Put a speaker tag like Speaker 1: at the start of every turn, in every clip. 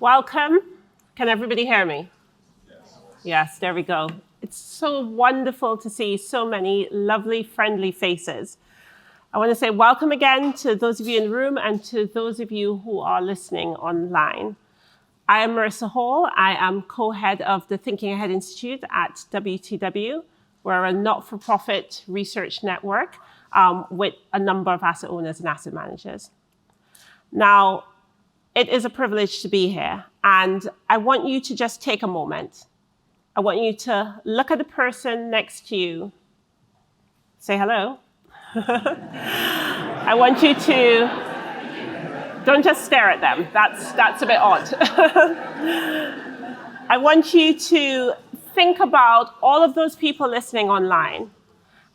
Speaker 1: Welcome. Can everybody hear me? Yes, there we go. It's so wonderful to see so many lovely, friendly faces. I want to say welcome again to those of you in the room and to those of you who are listening online. I am Marissa Hall. I am co-head of the Thinking Ahead Institute at WTW. We're a not-for-profit research network with a number of asset owners and asset managers. Now, it is a privilege to be here, and I want you to just take a moment. I want you to look at the person next to you, say hello. I want you to, don't just stare at them, that's a bit odd. I want you to think about all of those people listening online.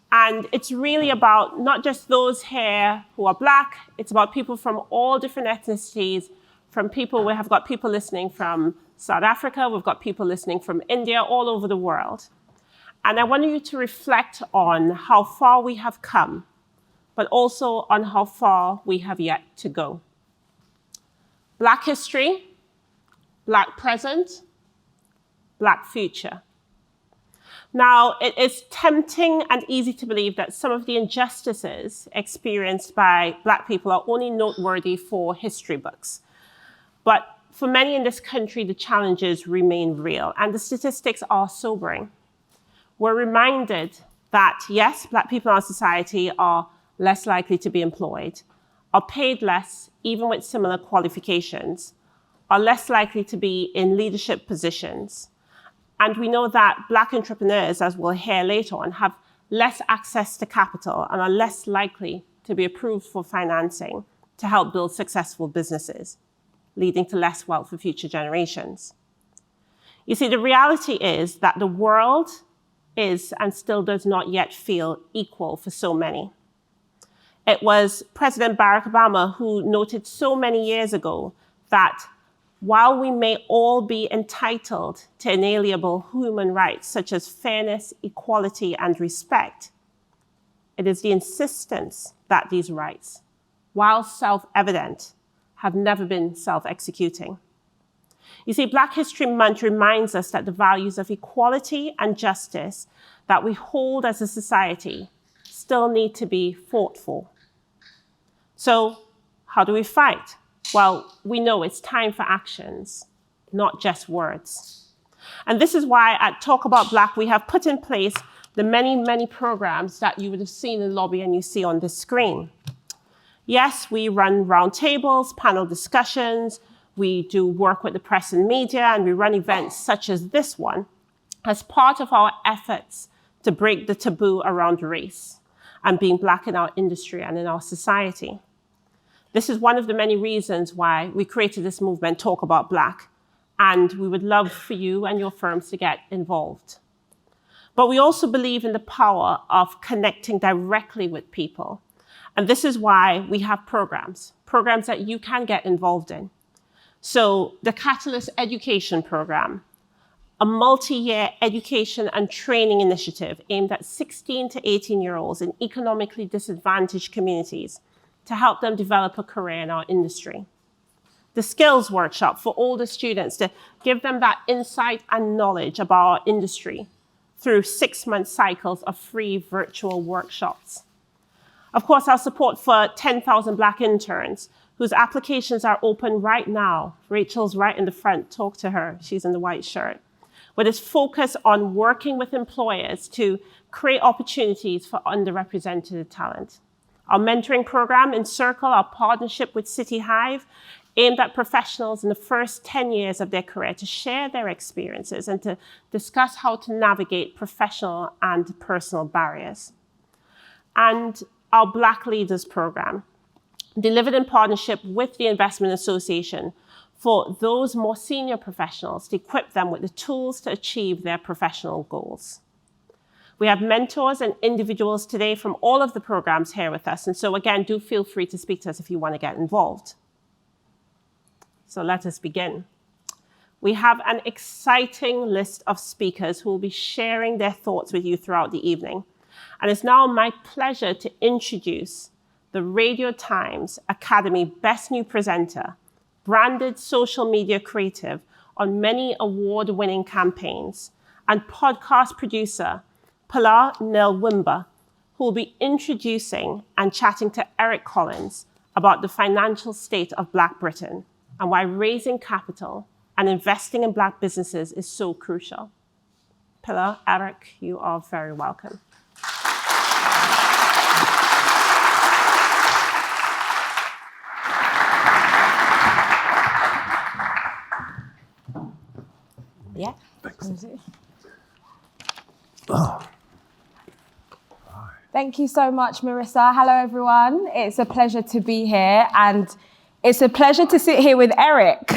Speaker 1: And it's really about not just those here who are Black, it's about people from all different ethnicities, from people, we have got people listening from South Africa, we've got people listening from India, all over the world. And I want you to reflect on how far we have come, but also on how far we have yet to go. Black history, Black present, Black future. Now, it is tempting and easy to believe that some of the injustices experienced by Black people are only noteworthy for history books. But for many in this country, the challenges remain real, and the statistics are sobering. We're reminded that, yes, Black people in our society are less likely to be employed, are paid less, even with similar qualifications, are less likely to be in leadership positions. And we know that Black entrepreneurs, as we'll hear later on, have less access to capital and are less likely to be approved for financing to help build successful businesses, leading to less wealth for future generations. You see, the reality is that the world is and still does not yet feel equal for so many. It was President Barack Obama who noted so many years ago that while we may all be entitled to inalienable human rights such as fairness, equality, and respect, it is the insistence that these rights, while self-evident, have never been self-executing. You see, Black History Month reminds us that the values of equality and justice that we hold as a society still need to be fought for. So, how do we fight? Well, we know it's time for actions, not just words. And this is why at Talk About Black, we have put in place the many, many programs that you would have seen in the lobby and you see on this screen. Yes, we run roundtables, panel discussions, we do work with the press and media, and we run events such as this one as part of our efforts to break the taboo around race and being Black in our industry and in our society. This is one of the many reasons why we created this movement, Talk About Black, and we would love for you and your firms to get involved. But we also believe in the power of connecting directly with people. And this is why we have programs that you can get involved in. So the Catalyst Education Program, a multi-year education and training initiative aimed at 16 to 18-year-olds in economically disadvantaged communities to help them develop a career in our industry. The Skills Workshop for older students to give them that insight and knowledge about our industry through 6-month cycles of free virtual workshops. Of course, our support for 10,000 Black interns whose applications are open right now. Rachel's right in the front, talk to her, she's in the white shirt. With its focus on working with employers to create opportunities for underrepresented talent. Our mentoring program, Encircle, our partnership with City Hive, aimed at professionals in the first 10 years of their career to share their experiences and to discuss how to navigate professional and personal barriers. And our Black Leaders program, delivered in partnership with the Investment Association for those more senior professionals to equip them with the tools to achieve their professional goals. We have mentors and individuals today from all of the programs here with us. And so again, do feel free to speak to us if you want to get involved. So let us begin. We have an exciting list of speakers who will be sharing their thoughts with you throughout the evening. And it's now my pleasure to introduce the Radio Times Academy Best New Presenter, branded social media creative on many award-winning campaigns, and podcast producer Pilar Nalwimba, who will be introducing and chatting to Eric Collins about the financial state of Black Britain and why raising capital and investing in Black businesses is so crucial. Pilar, Eric, you are very welcome.
Speaker 2: Yeah.
Speaker 3: Thanks.
Speaker 2: Thank you so much, Marissa. Hello, everyone. It's a pleasure to be here, and it's a pleasure to sit here with Eric.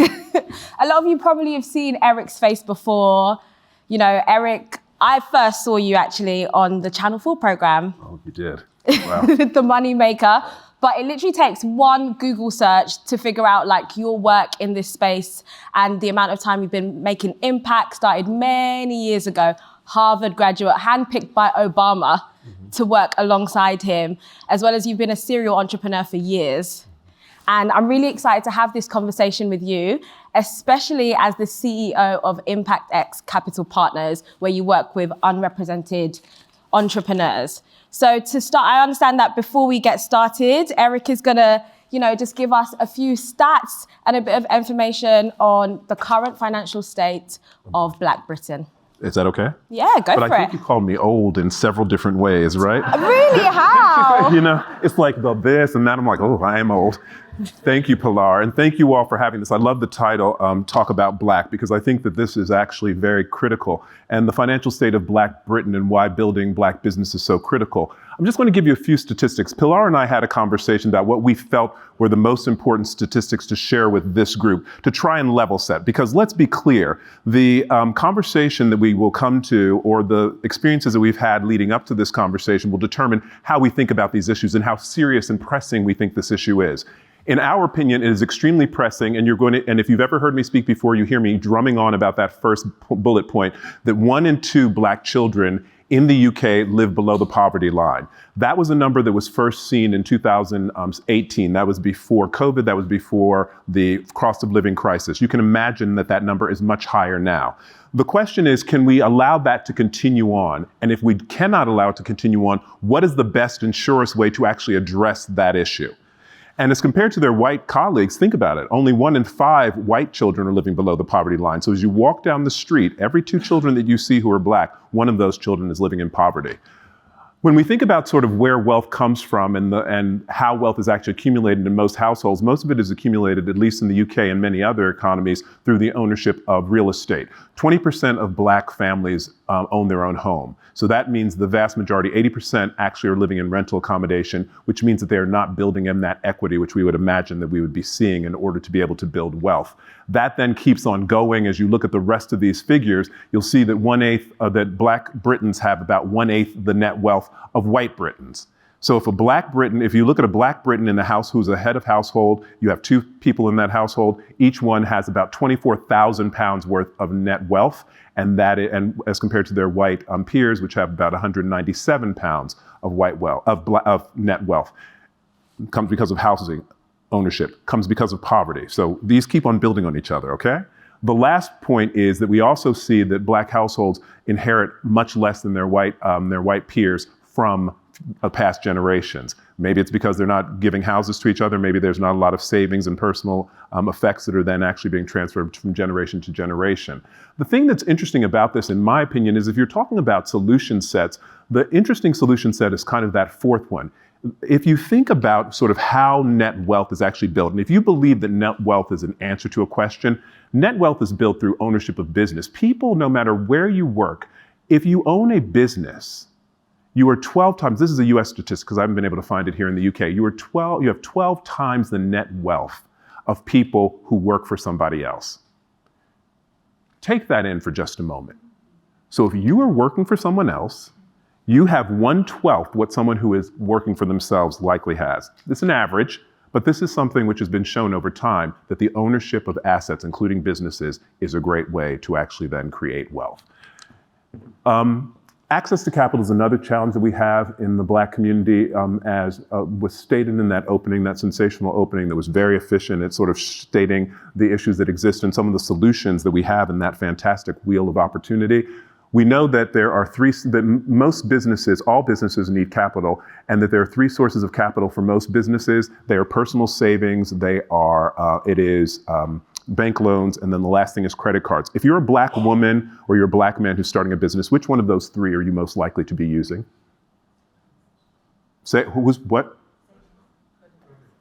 Speaker 2: A lot of you probably have seen Eric's face before. You know, Eric, I first saw you actually on the Channel 4 program.
Speaker 3: Oh, you did? Wow.
Speaker 2: The Moneymaker. But it literally takes one Google search to figure out like your work in this space and the amount of time you've been making impact. Started many years ago, Harvard graduate, handpicked by Obama to work alongside him, as well as you've been a serial entrepreneur for years. And I'm really excited to have this conversation with you, especially as the CEO of ImpactX Capital Partners, where you work with unrepresented entrepreneurs. So to start, I understand that before we get started, Eric is gonna, just give us a few stats and a bit of information on the current financial state of Black Britain.
Speaker 3: Is that okay?
Speaker 2: Yeah, go for it.
Speaker 3: But I think you called me old in several different ways, right?
Speaker 2: Really? How?
Speaker 3: It's like the this and that. I'm like, oh, I am old. Thank you, Pilar. And thank you all for having this. I love the title, Talk About Black, because I think that this is actually very critical. And the financial state of Black Britain and why building Black business is so critical. I'm just going to give you a few statistics. Pilar and I had a conversation about what we felt were the most important statistics to share with this group to try and level set. Because let's be clear, the conversation that we will come to, or the experiences that we've had leading up to this conversation, will determine how we think about these issues and how serious and pressing we think this issue is. In our opinion, it is extremely pressing, and and if you've ever heard me speak before, you hear me drumming on about that first bullet point, that 1 in 2 Black children in the UK live below the poverty line. That was a number that was first seen in 2018. That was before COVID, that was before the cost of living crisis. You can imagine that that number is much higher now. The question is, can we allow that to continue on? And if we cannot allow it to continue on, what is the best and surest way to actually address that issue? And as compared to their white colleagues, think about it. Only 1 in 5 white children are living below the poverty line. So as you walk down the street, every 2 children that you see who are Black, 1 of those children is living in poverty. When we think about sort of where wealth comes from and how wealth is actually accumulated in most households, most of it is accumulated, at least in the UK and many other economies, through the ownership of real estate. 20% of Black families own their own home. So that means the vast majority, 80%, actually are living in rental accommodation, which means that they are not building in that equity, which we would imagine that we would be seeing in order to be able to build wealth. That then keeps on going. As you look at the rest of these figures, you'll see that that Black Britons have about 1/8 the net wealth of white Britons. So if you look at a Black Briton in the house who's a head of household, you have 2 people in that household, each one has about 24,000 pounds worth of net wealth, and as compared to their white peers, which have about 197 pounds of net wealth. Comes because of housing ownership, comes because of poverty. So these keep on building on each other, okay? The last point is that we also see that Black households inherit much less than their white peers from past generations. Maybe it's because they're not giving houses to each other. Maybe there's not a lot of savings and personal effects that are then actually being transferred from generation to generation. The thing that's interesting about this, in my opinion, is if you're talking about solution sets, the interesting solution set is kind of that fourth one. If you think about sort of how net wealth is actually built, and if you believe that net wealth is an answer to a question, net wealth is built through ownership of business. People, no matter where you work, if you own a business, you are 12 times, this is a US statistic because I haven't been able to find it here in the UK, you have 12 times the net wealth of people who work for somebody else. Take that in for just a moment. So if you are working for someone else, you have 1/12 what someone who is working for themselves likely has. It's an average, but this is something which has been shown over time that the ownership of assets, including businesses, is a great way to actually then create wealth. Access to capital is another challenge that we have in the Black community, as was stated in that opening, that sensational opening that was very efficient at sort of stating the issues that exist and some of the solutions that we have in that fantastic wheel of opportunity. We know that that most businesses, all businesses need capital, and that there are three sources of capital for most businesses. They are personal savings, it is bank loans, and then the last thing is credit cards. If you're a Black woman or you're a Black man who's starting a business, which one of those three are you most likely to be using? What?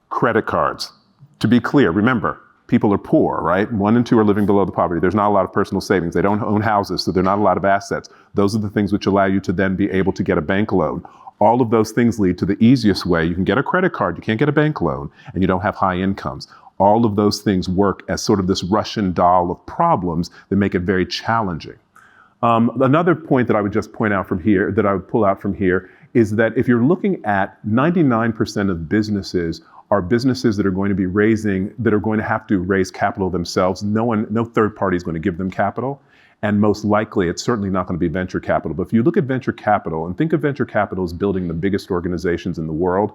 Speaker 3: Credit cards. To be clear, remember, people are poor, right? 1 and 2 are living below the poverty. There's not a lot of personal savings. They don't own houses, so there are not a lot of assets. Those are the things which allow you to then be able to get a bank loan. All of those things lead to the easiest way. You can get a credit card, you can't get a bank loan, and you don't have high incomes. All of those things work as sort of this Russian doll of problems that make it very challenging. Another point that I would just point out from here, that I would pull out from here, is that if you're looking at 99% of businesses are businesses that are going to have to raise capital themselves. No third party is going to give them capital. And most likely, it's certainly not going to be venture capital. But if you look at venture capital and think of venture capital as building the biggest organizations in the world,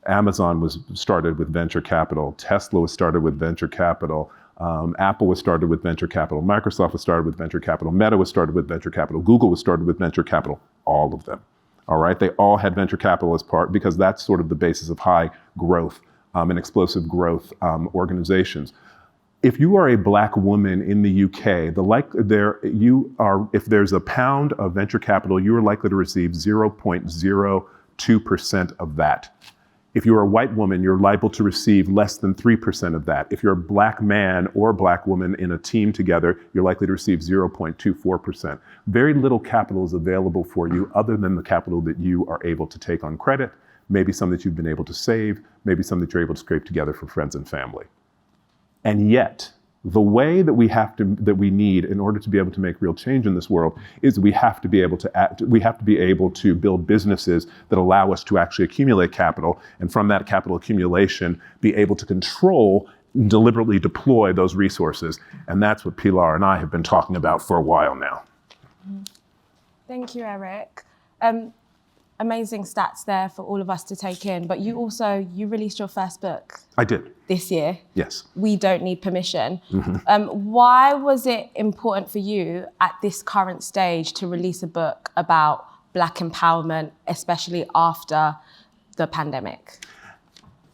Speaker 3: Amazon was started with venture capital. Tesla was started with venture capital. Apple was started with venture capital. Microsoft was started with venture capital. Meta was started with venture capital. Google was started with venture capital. All of them. All right. They all had venture capital as part, because that's sort of the basis of high growth and explosive growth organizations. If you are a Black woman in the UK, if there's a pound of venture capital, you are likely to receive 0.02% of that. If you're a white woman, you're liable to receive less than 3% of that. If you're a Black man or Black woman in a team together, you're likely to receive 0.24%. Very little capital is available for you other than the capital that you are able to take on credit, maybe some that you've been able to save, maybe some that you're able to scrape together for friends and family. And yet, the way that we need in order to be able to make real change in this world is we have to be able to build businesses that allow us to actually accumulate capital, and from that capital accumulation, be able to control and deliberately deploy those resources. And that's what Pilar and I have been talking about for a while now.
Speaker 2: Thank you, Eric. Amazing stats there for all of us to take in, but you released your first book.
Speaker 3: I did.
Speaker 2: This year.
Speaker 3: Yes.
Speaker 2: We Don't Need Permission. Why was it important for you at this current stage to release a book about Black empowerment, especially after the pandemic?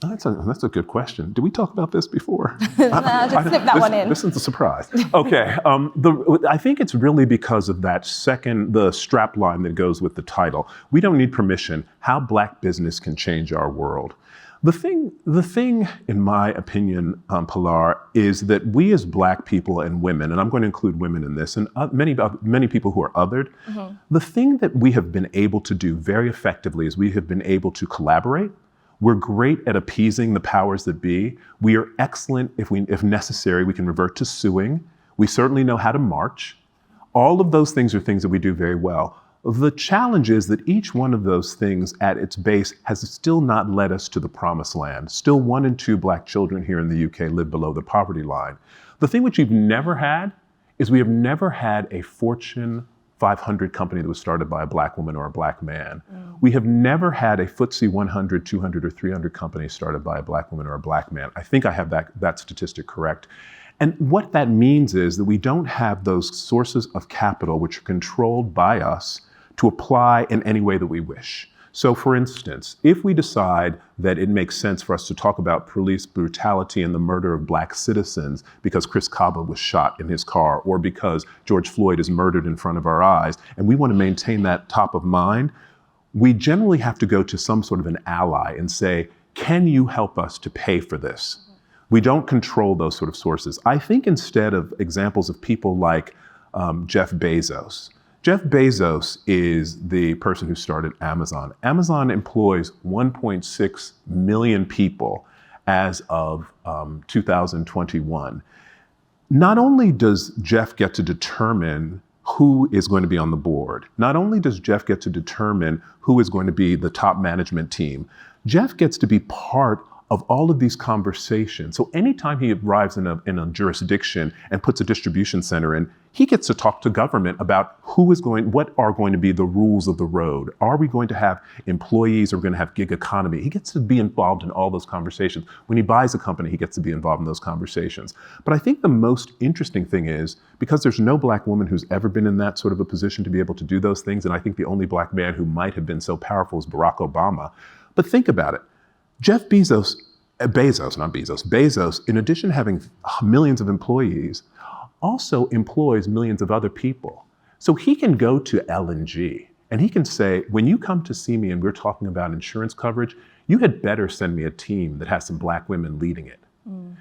Speaker 3: That's a good question. Did we talk about this before?
Speaker 2: No, just slip that one in.
Speaker 3: This is a surprise. Okay. I think it's really because of the strap line that goes with the title. We don't need permission. How Black business can change our world. The thing, in my opinion, Pilar, is that we as Black people and women, and I'm going to include women in this, and many people who are othered, the thing that we have been able to do very effectively is we have been able to collaborate. We're great at appeasing the powers that be. We are excellent, if necessary, we can revert to suing. We certainly know how to march. All of those things are things that we do very well. The challenge is that each one of those things at its base has still not led us to the promised land. Still 1 in 2 Black children here in the UK live below the poverty line. The thing which we've never had is we have never had a Fortune 500 company that was started by a Black woman or a Black man. We have never had a FTSE 100, 200, or 300 company started by a Black woman or a Black man. I think I have that statistic correct. And what that means is that we don't have those sources of capital which are controlled by us to apply in any way that we wish. So for instance, if we decide that it makes sense for us to talk about police brutality and the murder of Black citizens because Chris Kaba was shot in his car, or because George Floyd is murdered in front of our eyes, and we want to maintain that top of mind, we generally have to go to some sort of an ally and say, can you help us to pay for this? We don't control those sort of sources. I think instead of examples of people like Jeff Bezos. Jeff Bezos is the person who started Amazon. Amazon employs 1.6 million people as of 2021. Not only does Jeff get to determine who is going to be on the board, not only does Jeff get to determine who is going to be the top management team, Jeff gets to be part of all of these conversations. So anytime he arrives in a jurisdiction and puts a distribution center in, he gets to talk to government about what are going to be the rules of the road. Are we going to have employees? Are we going to have gig economy? He gets to be involved in all those conversations. When he buys a company, he gets to be involved in those conversations. But I think the most interesting thing is, because there's no Black woman who's ever been in that sort of a position to be able to do those things, and I think the only Black man who might have been so powerful is Barack Obama. But think about it. Jeff Bezos, in addition to having millions of employees, also employs millions of other people. So he can go to L&G and he can say, when you come to see me and we're talking about insurance coverage, you had better send me a team that has some Black women leading it.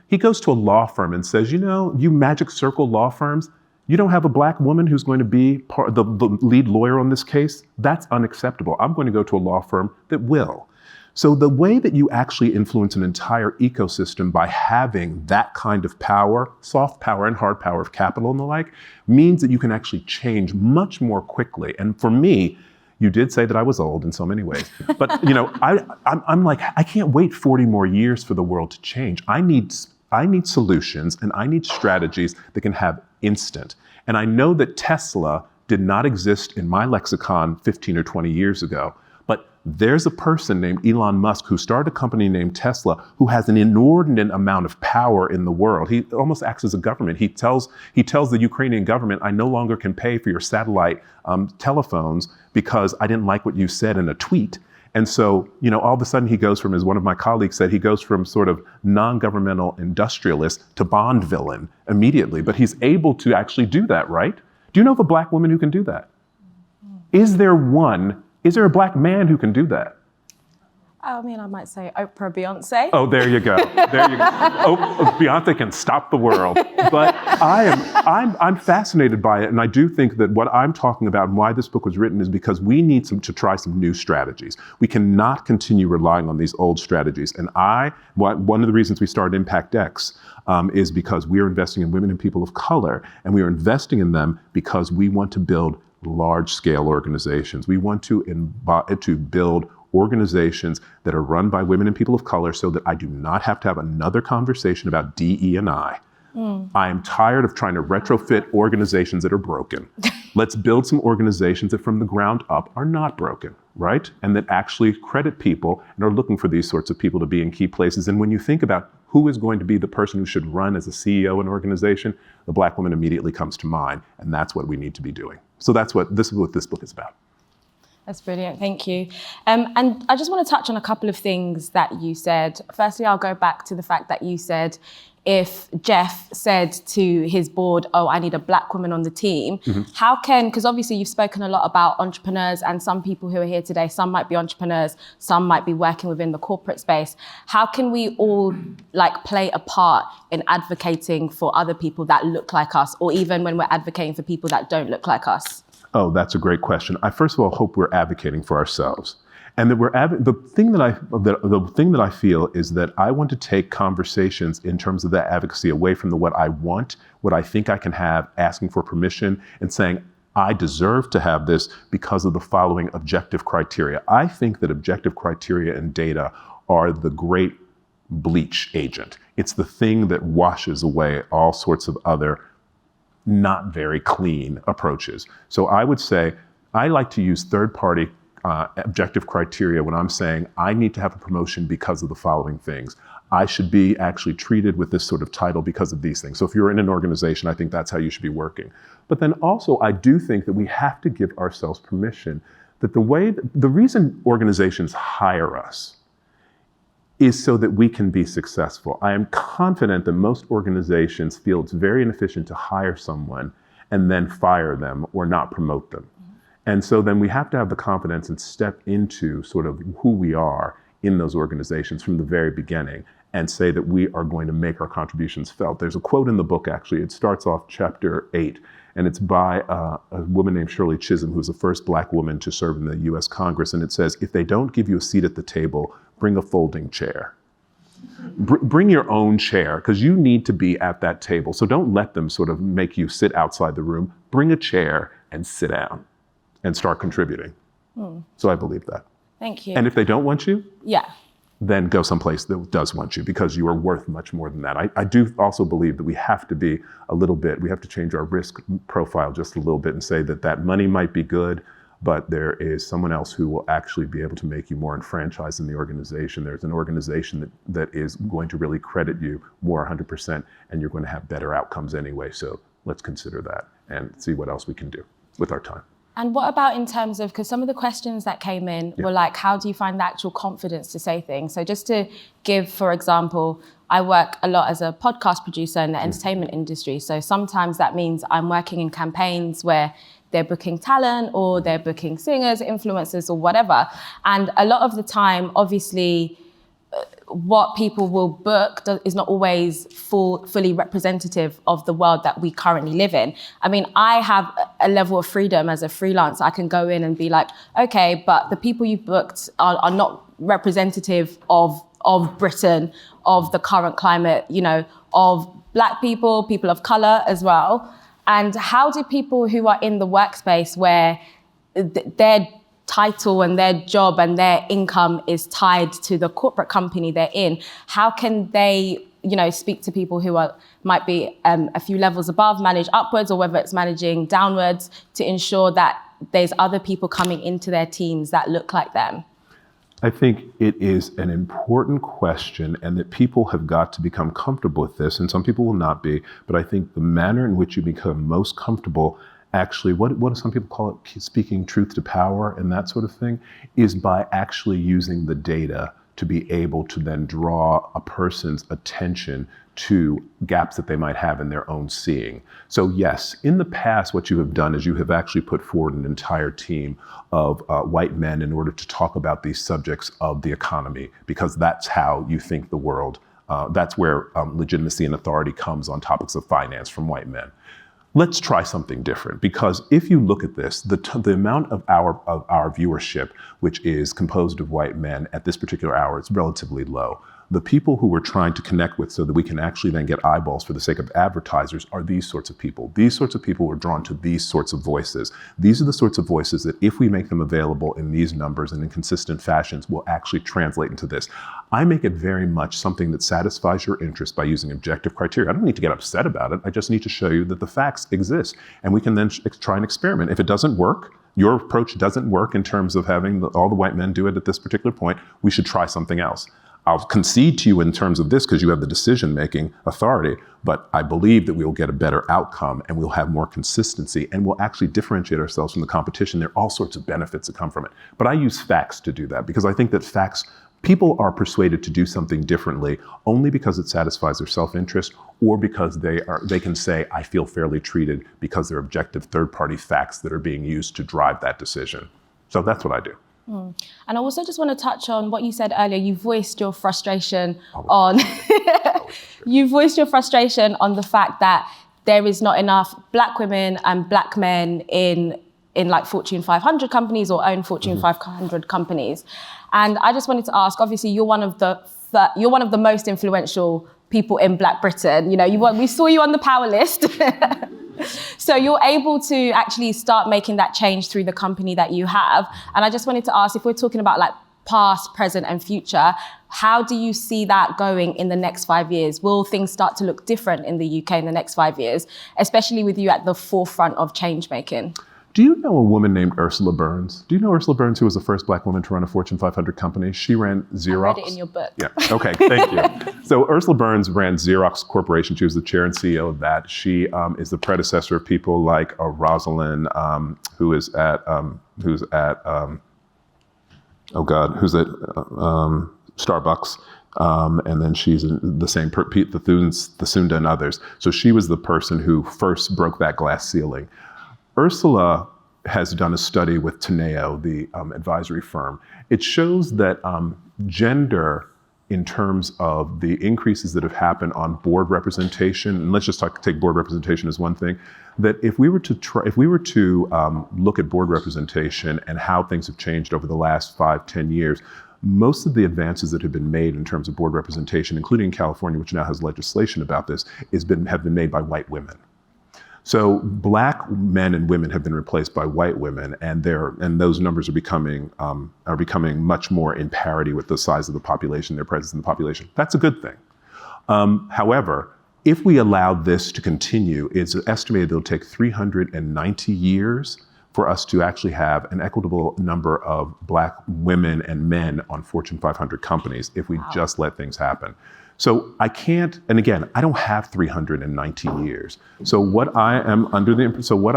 Speaker 3: He goes to a law firm and says, you Magic Circle law firms, you don't have a Black woman who's going to be the lead lawyer on this case? That's unacceptable. I'm going to go to a law firm that will. So the way that you actually influence an entire ecosystem by having that kind of power, soft power and hard power of capital and the like, means that you can actually change much more quickly. And for me, you did say that I was old in so many ways, but I'm like, I can't wait 40 more years for the world to change. I need solutions and I need strategies that can have instant. And I know that Tesla did not exist in my lexicon 15 or 20 years ago. But there's a person named Elon Musk who started a company named Tesla who has an inordinate amount of power in the world. He almost acts as a government. He tells the Ukrainian government, I no longer can pay for your satellite telephones because I didn't like what you said in a tweet. And so, all of a sudden he goes from, as one of my colleagues said, he goes from sort of non-governmental industrialist to Bond villain immediately. But he's able to actually do that, right? Do you know of a Black woman who can do that? Is there a Black man who can do that?
Speaker 2: I mean, I might say Oprah, Beyonce.
Speaker 3: Oh, there you go. Oh, Beyonce can stop the world. But I'm fascinated by it, and I do think that what I'm talking about and why this book was written is because we need to try some new strategies. We cannot continue relying on these old strategies. And one of the reasons we started Impact X is because we are investing in women and people of color, and we are investing in them because we want to build large-scale organizations. We want to build organizations that are run by women and people of color so that I do not have to have another conversation about DE&I. I am tired of trying to retrofit organizations that are broken. Let's build some organizations that from the ground up are not broken, right? And that actually credit people and are looking for these sorts of people to be in key places. And when you think about who is going to be the person who should run as a CEO in an organization, the Black woman immediately comes to mind. And that's what we need to be doing. So this is what this book is about.
Speaker 2: That's brilliant, thank you. And I just want to touch on a couple of things that you said. Firstly, I'll go back to the fact that you said if Jeff said to his board, oh, I need a Black woman on the team, how because obviously you've spoken a lot about entrepreneurs and some people who are here today, some might be entrepreneurs, some might be working within the corporate space. How can we all play a part in advocating for other people that look like us, or even when we're advocating for people that don't look like us?
Speaker 3: Oh, that's a great question. I first of all hope we're advocating for ourselves, and that the thing that I feel is that I want to take conversations in terms of that advocacy away from what I want, what I think I can have, asking for permission, and saying I deserve to have this because of the following objective criteria. I think that objective criteria and data are the great bleach agent. It's the thing that washes away all sorts of other not very clean approaches. So I would say I like to use third-party objective criteria when I'm saying I need to have a promotion because of the following things. I should be actually treated with this sort of title because of these things. So if you're in an organization, I think that's how you should be working. But then also I do think that we have to give ourselves permission that the reason organizations hire us is so that we can be successful. I am confident that most organizations feel it's very inefficient to hire someone and then fire them or not promote them. And so then we have to have the confidence and step into sort of who we are in those organizations from the very beginning and say that we are going to make our contributions felt. There's a quote in the book, actually. It starts off chapter 8, and it's by a woman named Shirley Chisholm, who's the first Black woman to serve in the US Congress. And it says, if they don't give you a seat at the table, bring a folding chair. Bring your own chair, because you need to be at that table. So don't let them sort of make you sit outside the room. Bring a chair and sit down and start contributing. So I believe that.
Speaker 2: Thank you.
Speaker 3: And if they don't want you, then go someplace that does want you because you are worth much more than that. I do also believe that we have to change our risk profile just a little bit and say that money might be good, but there is someone else who will actually be able to make you more enfranchised in the organization. There's an organization that is going to really credit you more 100%, and you're going to have better outcomes anyway. So let's consider that and see what else we can do with our time.
Speaker 2: And what about in terms of, because some of the questions that came in were like, how do you find the actual confidence to say things? So just to give, for example, I work a lot as a podcast producer in the entertainment industry. So sometimes that means I'm working in campaigns where they're booking talent or they're booking singers, influencers or whatever. And a lot of the time, obviously, what people will book is not always fully representative of the world that we currently live in. I mean, I have a level of freedom as a freelancer. I can go in and be like, okay, but the people you've booked are not representative of Britain, of the current climate, you know, of Black people, people of color as well. And how do people who are in the workspace where their title and their job and their income is tied to the corporate company they're in, how can they, you know, speak to people who might be a few levels above, manage upwards, or whether it's managing downwards, to ensure that there's other people coming into their teams that look like them?
Speaker 3: I think it is an important question, and that people have got to become comfortable with this, and some people will not be, but I think the manner in which you become most comfortable, actually, what do some people call it, speaking truth to power and that sort of thing, is by actually using the data to be able to then draw a person's attention to gaps that they might have in their own seeing. So yes, in the past, what you have done is you have actually put forward an entire team of white men in order to talk about these subjects of the economy, because that's how you think the world, that's where legitimacy and authority comes on topics of finance from white men. Let's try something different, because if you look at this, the amount of our viewership, which is composed of white men at this particular hour, is relatively low. The people who we're trying to connect with so that we can actually then get eyeballs for the sake of advertisers are these sorts of people. These sorts of people are drawn to these sorts of voices. These are the sorts of voices that, if we make them available in these numbers and in consistent fashions, will actually translate into this. I make it very much something that satisfies your interest by using objective criteria. I don't need to get upset about it. I just need to show you that the facts exist, and we can then try and experiment. If it doesn't work, your approach doesn't work in terms of having all the white men do it at this particular point, we should try something else. I'll concede to you in terms of this because you have the decision-making authority, but I believe that we will get a better outcome and we'll have more consistency and we'll actually differentiate ourselves from the competition. There are all sorts of benefits that come from it. But I use facts to do that because I think that facts, people are persuaded to do something differently only because it satisfies their self-interest or because they can say, I feel fairly treated, because they're objective third-party facts that are being used to drive that decision. So that's what I do.
Speaker 2: And I also just want to touch on what you said earlier. You voiced your frustration on you voiced your frustration on the fact that there is not enough Black women and Black men in like Fortune 500 companies or own Fortune 500 companies. And I just wanted to ask, obviously you're one of the most influential people in Black Britain. You know, we saw you on the power list. So you're able to actually start making that change through the company that you have. And I just wanted to ask, if we're talking about like past, present and future, how do you see that going in the next 5 years? Will things start to look different in the UK in the next 5 years, especially with you at the forefront of change making?
Speaker 3: Do you know a woman named Ursula Burns? Do you know Ursula Burns, who was the first Black woman to run a Fortune 500 company? She ran Xerox.
Speaker 2: I read it in your book.
Speaker 3: Yeah, okay, thank you. So Ursula Burns ran Xerox Corporation. She was the chair and CEO of that. She is the predecessor of people like Rosalind, who's at Starbucks. And then she's the same, Pete Thasunda and others. So she was the person who first broke that glass ceiling. Ursula has done a study with Teneo, the advisory firm. It shows that gender, in terms of the increases that have happened on board representation, and let's just take board representation as one thing, that if we were to look at board representation and how things have changed over the last 5-10 years, most of the advances that have been made in terms of board representation, including in California, which now has legislation about this, have been made by white women. So black men and women have been replaced by white women, and those numbers are becoming much more in parity with the size of the population, their presence in the population. That's a good thing. However, if we allow this to continue, it's estimated it'll take 390 years for us to actually have an equitable number of black women and men on Fortune 500 companies if we just let things happen. So I can't, and again, I don't have 390 years. So what I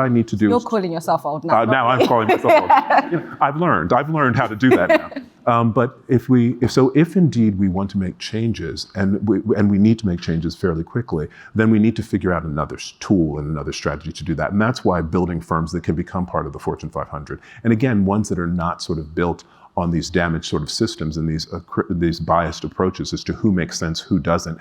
Speaker 3: need to do
Speaker 2: You're calling yourself old now.
Speaker 3: Now I'm calling myself old. You know, I've learned how to do that now. But if indeed we want to make changes, and we need to make changes fairly quickly, then we need to figure out another tool and another strategy to do that. And that's why building firms that can become part of the Fortune 500, and again, ones that are not sort of built on these damaged sort of systems and these biased approaches as to who makes sense, who doesn't,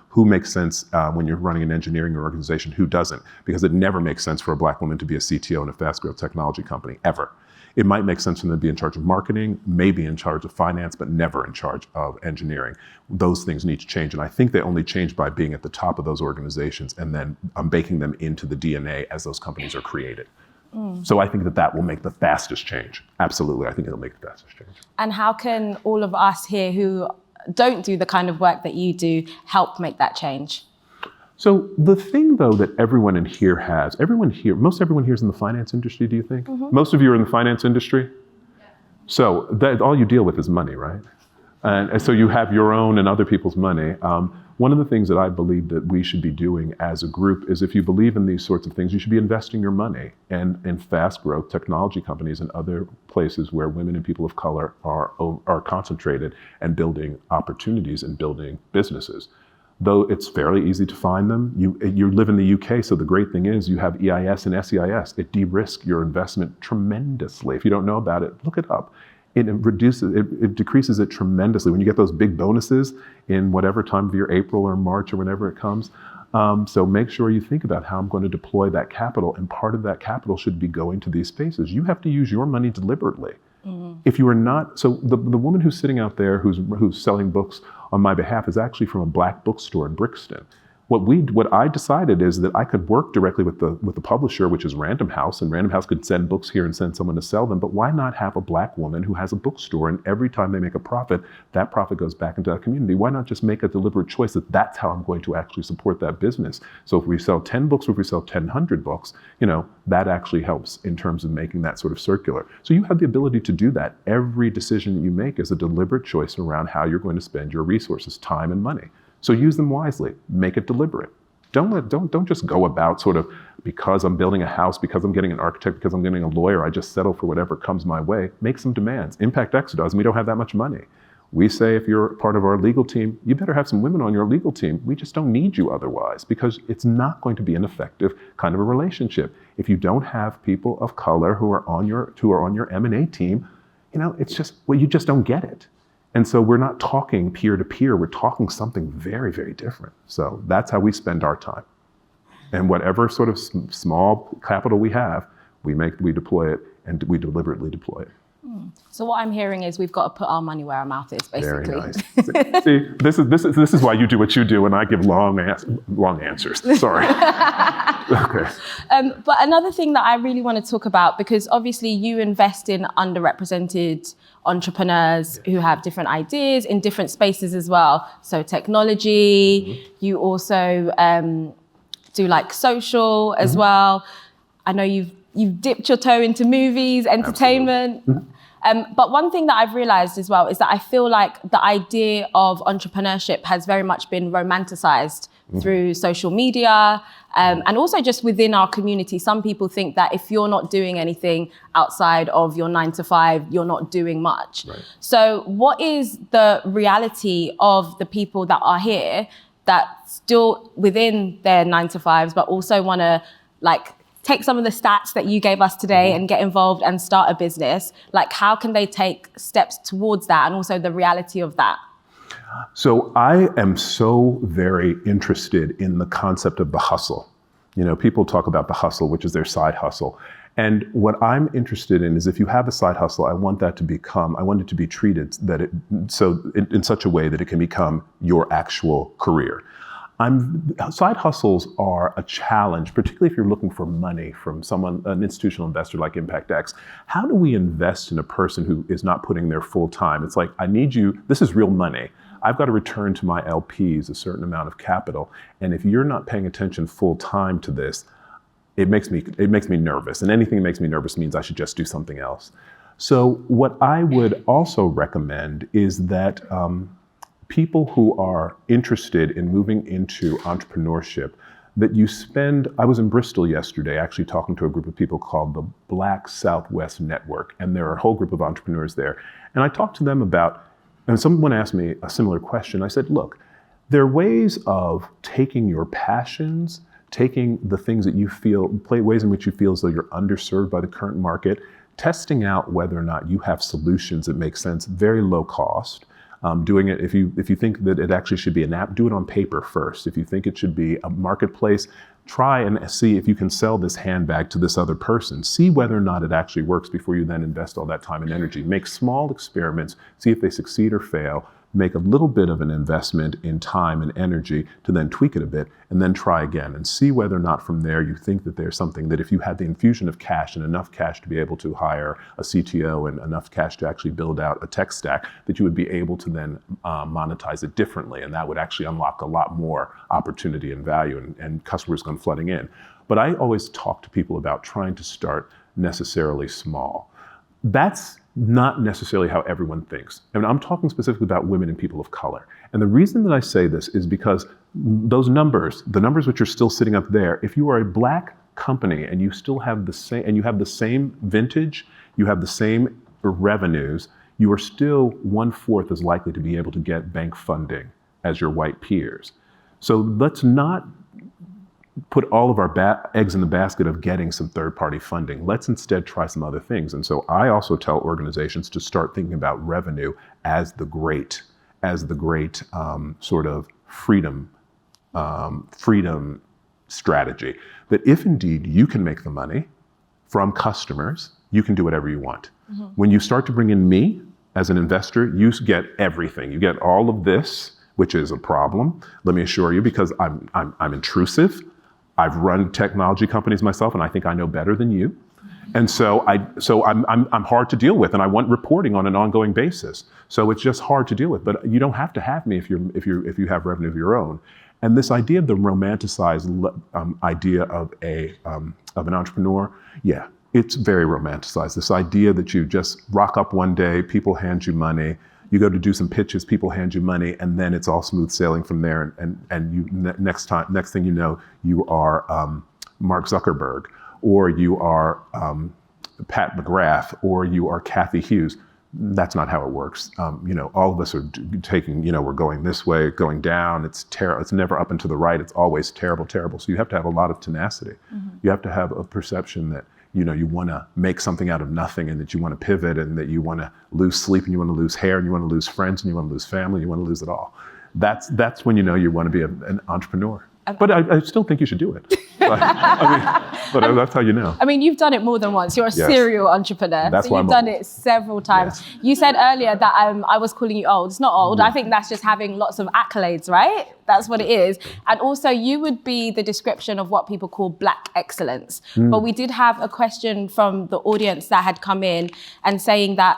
Speaker 3: who makes sense when you're running an engineering organization, who doesn't, because it never makes sense for a black woman to be a CTO in a fast growth technology company, ever. It might make sense for them to be in charge of marketing, maybe in charge of finance, but never in charge of engineering. Those things need to change. And I think they only change by being at the top of those organizations and then baking them into the DNA as those companies are created. So I think that will make the fastest change. Absolutely, I think it'll make the fastest change.
Speaker 2: And how can all of us here who don't do the kind of work that you do help make that change?
Speaker 3: So the thing, though, that most everyone here is in the finance industry, do you think? Mm-hmm. Most of you are in the finance industry? Yeah. So all you deal with is money, right? And so you have your own and other people's money. One of the things that I believe that we should be doing as a group is, if you believe in these sorts of things, you should be investing your money in fast growth technology companies and other places where women and people of color are concentrated and building opportunities and building businesses. Though it's fairly easy to find them. You live in the UK, so the great thing is you have EIS and SEIS. It de-risks your investment tremendously. If you don't know about it, look it up. It decreases it tremendously when you get those big bonuses in whatever time of year, April or March or whenever it comes. So make sure you think about how I'm going to deploy that capital, and part of that capital should be going to these spaces. You have to use your money deliberately. Mm-hmm. If you are not, so the woman who's sitting out there who's selling books on my behalf is actually from a black bookstore in Brixton. What I decided is that I could work directly with the publisher, which is Random House, and Random House could send books here and send someone to sell them. But why not have a black woman who has a bookstore, and every time they make a profit, that profit goes back into that community? Why not just make a deliberate choice that that's how I'm going to actually support that business? So if we sell 10 books, or if we sell 1,000 books, that actually helps in terms of making that sort of circular. So you have the ability to do that. Every decision that you make is a deliberate choice around how you're going to spend your resources, time and money. So use them wisely, make it deliberate. Don't just go about sort of, because I'm building a house, because I'm getting an architect, because I'm getting a lawyer, I just settle for whatever comes my way. Make some demands. Impact X does, and we don't have that much money. We say, if you're part of our legal team, you better have some women on your legal team. We just don't need you otherwise, because it's not going to be an effective kind of a relationship. If you don't have people of color who are on your M&A team, it's just, you just don't get it. And so we're not talking peer to peer, we're talking something very, very different. So that's how we spend our time. And whatever sort of small capital we have, we deploy it, and we deliberately deploy it.
Speaker 2: So what I'm hearing is we've got to put our money where our mouth is, basically.
Speaker 3: Very nice. See, this is why you do what you do, and I give long answers. Sorry. Okay.
Speaker 2: But another thing that I really want to talk about, because obviously you invest in underrepresented entrepreneurs who have different ideas in different spaces as well. So technology, you also do like social as well. I know you've dipped your toe into movies, entertainment. But one thing that I've realized as well is that I feel like the idea of entrepreneurship has very much been romanticized through social media, and also just within our community. Some people think that if you're not doing anything outside of your 9 to 5, you're not doing much. Right. So what is the reality of the people that are here that still within their 9 to 5s, but also want to take some of the stats that you gave us today and get involved and start a business? How can they take steps towards that, and also the reality of that?
Speaker 3: So I am so very interested in the concept of the hustle. People talk about the hustle, which is their side hustle. And what I'm interested in is, if you have a side hustle, I want it to be treated in such a way that it can become your actual career. Side hustles are a challenge, particularly if you're looking for money from an institutional investor like ImpactX. How do we invest in a person who is not putting their full time? It's like, I need you, this is real money. I've got to return to my LPs a certain amount of capital. And if you're not paying attention full time to this, it makes me nervous. And anything that makes me nervous means I should just do something else. So what I would also recommend is that people who are interested in moving into entrepreneurship, that you spend, I was in Bristol yesterday actually talking to a group of people called the Black Southwest Network, and there are a whole group of entrepreneurs there. And I talked to them about, and someone asked me a similar question. I said, look, there are ways of taking your passions, taking the things that you feel, ways in which you feel as though you're underserved by the current market, testing out whether or not you have solutions that make sense, very low cost. Doing it, if you think that it actually should be an app, do it on paper first. If you think it should be a marketplace, try and see if you can sell this handbag to this other person. See whether or not it actually works before you then invest all that time and energy. Make small experiments, see if they succeed or fail. Make a little bit of an investment in time and energy to then tweak it a bit, and then try again and see whether or not from there you think that there's something that if you had the infusion of cash and enough cash to be able to hire a CTO and enough cash to actually build out a tech stack, that you would be able to then monetize it differently. And that would actually unlock a lot more opportunity and value, and customers come flooding in. But I always talk to people about trying to start necessarily small. That's not necessarily how everyone thinks. And I'm talking specifically about women and people of color. And the reason that I say this is because those numbers, the numbers which are still sitting up there, if you are a Black company and you still have the same, and you have the same vintage, you have the same revenues, you are still 1/4 as likely to be able to get bank funding as your white peers. So let's not put all of our eggs in the basket of getting some third-party funding. Let's instead try some other things. And so I also tell organizations to start thinking about revenue as the great sort of freedom strategy. That if indeed you can make the money from customers, you can do whatever you want. Mm-hmm. When you start to bring in me as an investor, you get everything. You get all of this, which is a problem, let me assure you, because I'm intrusive. I've run technology companies myself, and I think I know better than you. And so I'm hard to deal with, and I want reporting on an ongoing basis. So it's just hard to deal with. But you don't have to have me if you have revenue of your own. And this idea of the romanticized idea of an entrepreneur, yeah, it's very romanticized. This idea that you just rock up one day, people hand you money. You go to do some pitches, people hand you money, and then it's all smooth sailing from there. And you next thing you know, you are Mark Zuckerberg, or you are Pat McGrath, or you are Kathy Hughes. That's not how it works. All of us are taking, we're going this way, going down. It's terrible. It's never up and to the right. It's always terrible, terrible. So you have to have a lot of tenacity. Mm-hmm. You have to have a perception that you want to make something out of nothing, and that you want to pivot, and that you want to lose sleep, and you want to lose hair, and you want to lose friends, and you want to lose family, and you want to lose it all. That's when you want to be an entrepreneur. But I still think you should do it. But that's how you know.
Speaker 2: I mean, you've done it more than once. You're a serial entrepreneur.
Speaker 3: That's
Speaker 2: so
Speaker 3: why
Speaker 2: you've done it several times. Yes. You said earlier that I was calling you old. It's not old. Yeah. I think that's just having lots of accolades, right? That's what it is. And also, you would be the description of what people call Black excellence. Mm. But we did have a question from the audience that had come in and saying that,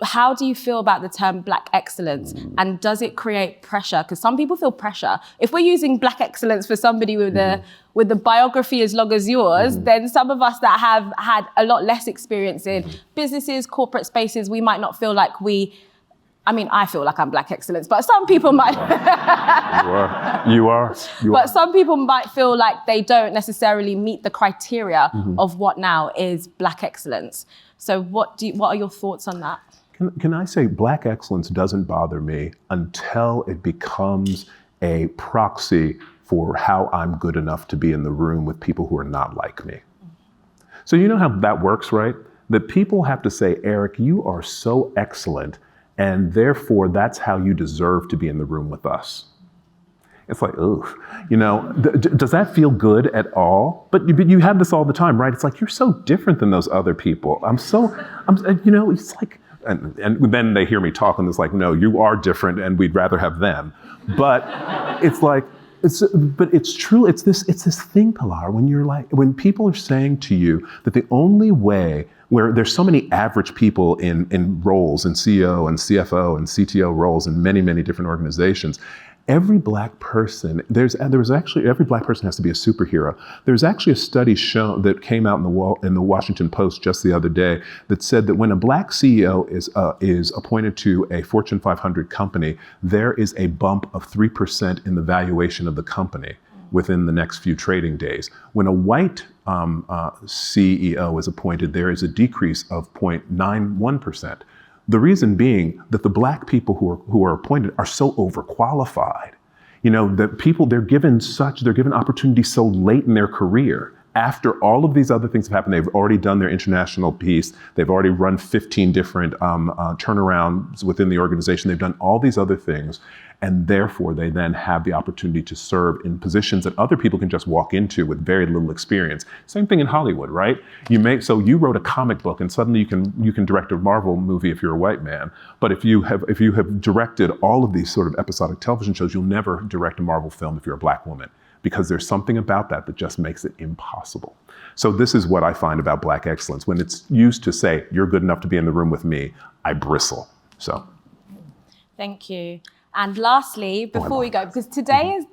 Speaker 2: how do you feel about the term Black excellence, and does it create pressure? Because some people feel pressure. If we're using Black excellence for somebody with the biography as long as yours, then some of us that have had a lot less experience in businesses, corporate spaces, we might not feel like I feel like I'm Black excellence, but some people might.
Speaker 3: You are.
Speaker 2: But some people might feel like they don't necessarily meet the criteria of what now is Black excellence. So what are your thoughts on that?
Speaker 3: Can I say Black excellence doesn't bother me until it becomes a proxy for how I'm good enough to be in the room with people who are not like me. So you know how that works, right? That people have to say, Eric, you are so excellent, and therefore that's how you deserve to be in the room with us. It's like, ugh, does that feel good at all? But you have this all the time, right? It's like, you're so different than those other people. It's like, and then they hear me talk and it's like, no, you are different and we'd rather have them. But it's like, But it's true. It's this thing, Pilar. When people are saying to you that the only way, where there's so many average people in roles, in CEO and CFO and CTO roles in many, many different organizations, every black person, every black person has to be a superhero. There's actually a study that came out in the Washington Post just the other day that said that when a black CEO is appointed to a Fortune 500 company, there is a bump of 3% in the valuation of the company within the next few trading days. When a white CEO is appointed, there is a decrease of 0.91%. The reason being that the black people who are appointed are so overqualified. They're given opportunity so late in their career. After all of these other things have happened, they've already done their international piece. They've already run 15 different turnarounds within the organization. They've done all these other things. And therefore, they then have the opportunity to serve in positions that other people can just walk into with very little experience. Same thing in Hollywood, right? You wrote a comic book, and suddenly you can direct a Marvel movie if you're a white man. But if you have directed all of these sort of episodic television shows, you'll never direct a Marvel film if you're a black woman, because there's something about that just makes it impossible. So this is what I find about black excellence. When it's used to say, you're good enough to be in the room with me, I bristle. So.
Speaker 2: Thank you. And lastly, before we go, because today is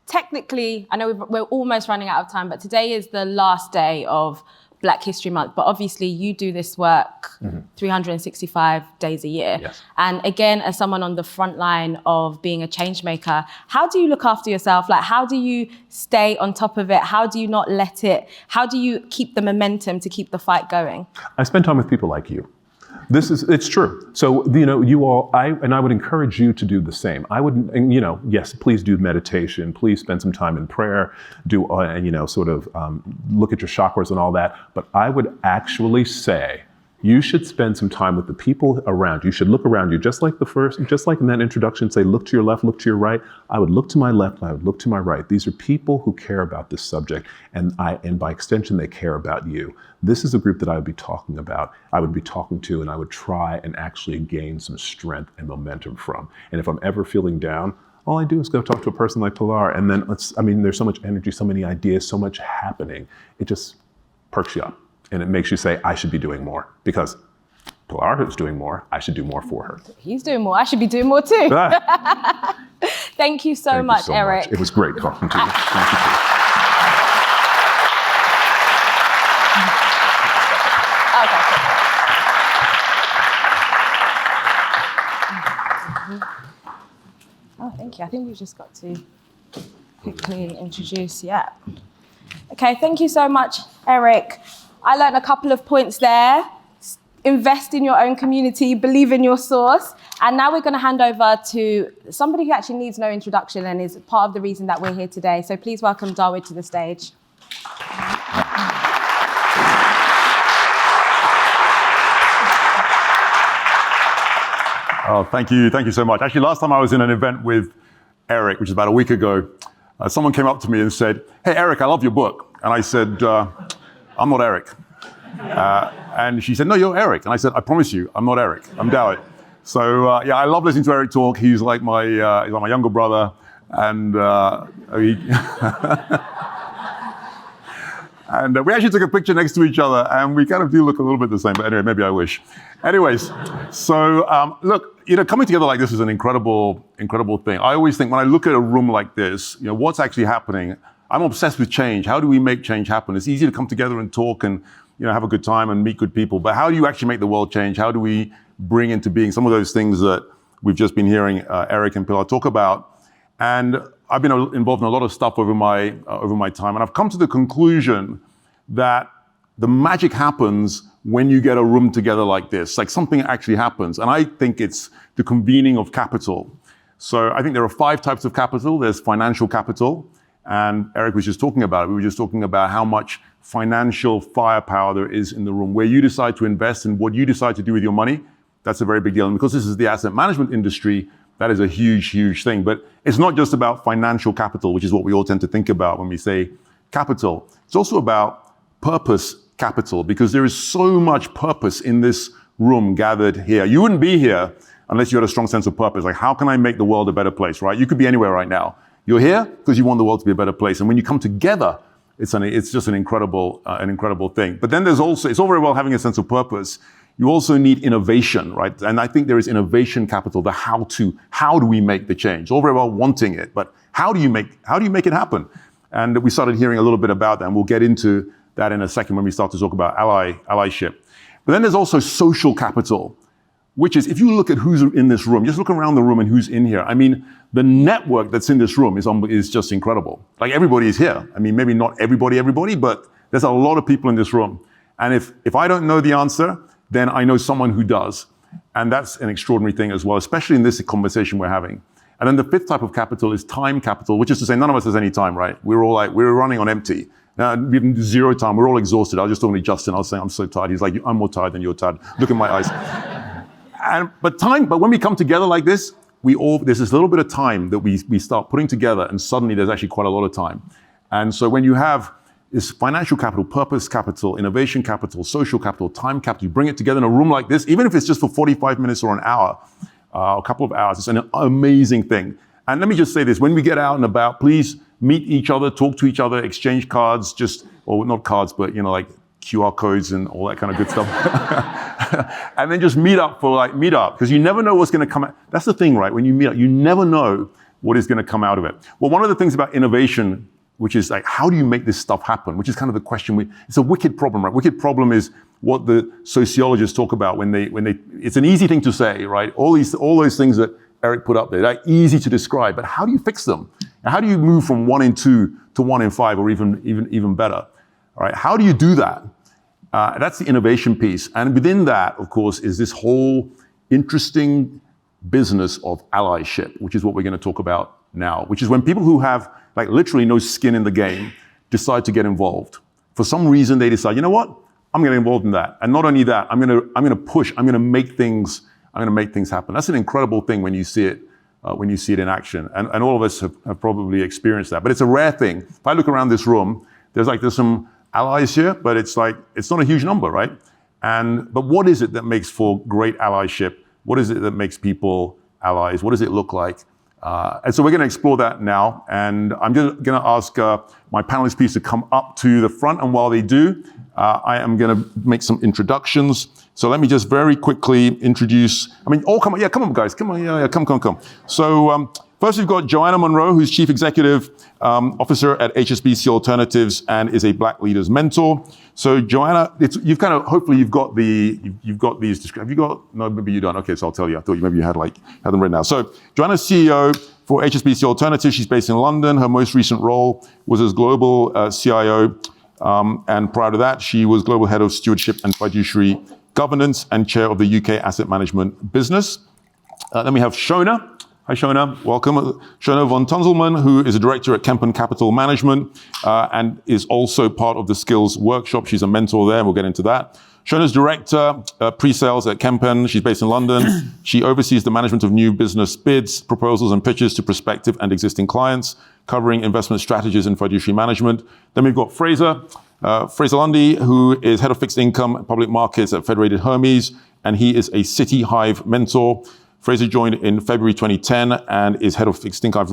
Speaker 2: technically, I know we're almost running out of time, but today is the last day of Black History Month. But obviously you do this work 365 days a year.
Speaker 3: Yes.
Speaker 2: And again, as someone on the front line of being a change maker, how do you look after yourself? Like, how do you stay on top of it? How do you not let it? How do you keep the momentum to keep the fight going?
Speaker 3: I spend time with people like you. It's true. So, I would encourage you to do the same. I would, yes, please do meditation. Please spend some time in prayer. Do, look at your chakras and all that. But I would actually say, you should spend some time with the people around you. You should look around you, just like in that introduction, say, look to your left, look to your right. I would look to my left, and I would look to my right. These are people who care about this subject, and by extension, they care about you. This is a group that I would be talking about, I would be talking to, and I would try and actually gain some strength and momentum from. And if I'm ever feeling down, all I do is go talk to a person like Pilar, and then there's so much energy, so many ideas, so much happening. It just perks you up. And it makes you say, I should be doing more, because Pilar is doing more. I should do more for her.
Speaker 2: He's doing more. I should be doing more too. Thank you so much, Eric.
Speaker 3: It was great talking to you. Thank you.
Speaker 2: Oh, thank you. I think we've just got to quickly introduce, Okay, thank you so much, Eric. I learned a couple of points there. Invest in your own community, believe in your source. And now we're going to hand over to somebody who actually needs no introduction and is part of the reason that we're here today. So please welcome Darwin to the stage.
Speaker 4: Oh, thank you. Thank you so much. Actually, last time I was in an event with Eric, which is about a week ago, someone came up to me and said, "Hey, Eric, I love your book." And I said, "I'm not Eric." And she said, "No, you're Eric." And I said, "I promise you, I'm not Eric. I'm Dawit." So I love listening to Eric talk. He's like my younger brother, and and we actually took a picture next to each other, and we kind of do look a little bit the same. But anyway, maybe I wish. Anyways, so look, coming together like this is an incredible thing. I always think when I look at a room like this, what's actually happening. I'm obsessed with change. How do we make change happen? It's easy to come together and talk and have a good time and meet good people. But how do you actually make the world change? How do we bring into being some of those things that we've just been hearing Eric and Pilar talk about? And I've been involved in a lot of stuff over my time, and I've come to the conclusion that the magic happens when you get a room together like this. Like something actually happens, and I think it's the convening of capital. So I think there are 5 types of capital. There's financial capital. And Eric was just talking about it. We were just talking about how much financial firepower there is in the room. Where you decide to invest and what you decide to do with your money, that's a very big deal. And because this is the asset management industry, that is a huge, huge thing. But it's not just about financial capital, which is what we all tend to think about when we say capital. It's also about purpose capital, because there is so much purpose in this room gathered here. You wouldn't be here unless you had a strong sense of purpose. Like, how can I make the world a better place, right? You could be anywhere right now. You're here because you want the world to be a better place. And when you come together, it's just an incredible thing. But then it's all very well having a sense of purpose. You also need innovation, right? And I think there is innovation capital, the how do we make the change? All very well wanting it, but how do you make it happen? And we started hearing a little bit about that, and we'll get into that in a second when we start to talk about allyship. But then there's also social capital, which is, if you look at who's in this room, just look around the room and who's in here. I mean, the network that's in this room is just incredible. Like, everybody is here. I mean, maybe not everybody, but there's a lot of people in this room. And if I don't know the answer, then I know someone who does. And that's an extraordinary thing as well, especially in this conversation we're having. And then the fifth type of capital is time capital, which is to say none of us has any time, right? We're running on empty. We have zero time. We're all exhausted. I was just talking to Justin. I was saying, I'm so tired. He's like, I'm more tired than you're tired. Look in my eyes. But when we come together like this, there's this little bit of time that we start putting together, and suddenly there's actually quite a lot of time. And so when you have this financial capital, purpose capital, innovation capital, social capital, time capital, you bring it together in a room like this, even if it's just for 45 minutes or an hour, a couple of hours, it's an amazing thing. And let me just say this, when we get out and about, please meet each other, talk to each other, exchange cards, or not cards, but like QR codes and all that kind of good stuff. And then just meet up, because you never know what's going to come out. That's the thing, right? When you meet up, you never know what is going to come out of it. Well, one of the things about innovation, which is like, how do you make this stuff happen? Which is kind of the question. It's a wicked problem, right? Wicked problem is what the sociologists talk about when they. It's an easy thing to say, right? All those things that Eric put up there, they're easy to describe, but how do you fix them? And how do you move from 1 in 2 to 1 in 5, or even better? All right, how do you do that? That's the innovation piece. And within that, of course, is this whole interesting business of allyship, which is what we're going to talk about now, which is when people who have literally no skin in the game decide to get involved. For some reason, they decide, you know what? I'm going to get involved in that. And not only that, I'm going to push, I'm going to make things happen. That's an incredible thing when you see it in action. And all of us have probably experienced that. But it's a rare thing. If I look around this room, there's some allies here, but it's not a huge number, right? But what is it that makes for great allyship? What is it that makes people allies? What does it look like? And so we're going to explore that now. And I'm just going to ask my panelist piece to come up to the front. And while they do, I am going to make some introductions. So let me just very quickly introduce, come on. Yeah, come on, guys. Come on. Yeah, come. So first we've got Joanna Monroe, who's Chief Executive Officer at HSBC Alternatives and is a Black Leaders Mentor. So Joanna, you've got these. Have you got? No, maybe you don't. Okay, so I'll tell you. I thought maybe you had them written down. So Joanna's CEO for HSBC Alternatives. She's based in London. Her most recent role was as global CIO, and prior to that, she was global head of stewardship and fiduciary governance and chair of the UK asset management business. Then we have Shona. Hi, Shona. Welcome. Shona von Tunzelman, who is a director at Kempen Capital Management and is also part of the Skills Workshop. She's a mentor there, and we'll get into that. Shona's director, pre-sales at Kempen. She's based in London. She oversees the management of new business bids, proposals, and pitches to prospective and existing clients, covering investment strategies and fiduciary management. Then we've got Fraser Lundy, who is head of fixed income and public markets at Federated Hermes, and he is a City Hive mentor. Fraser joined in February 2010 and is head of fixed income, at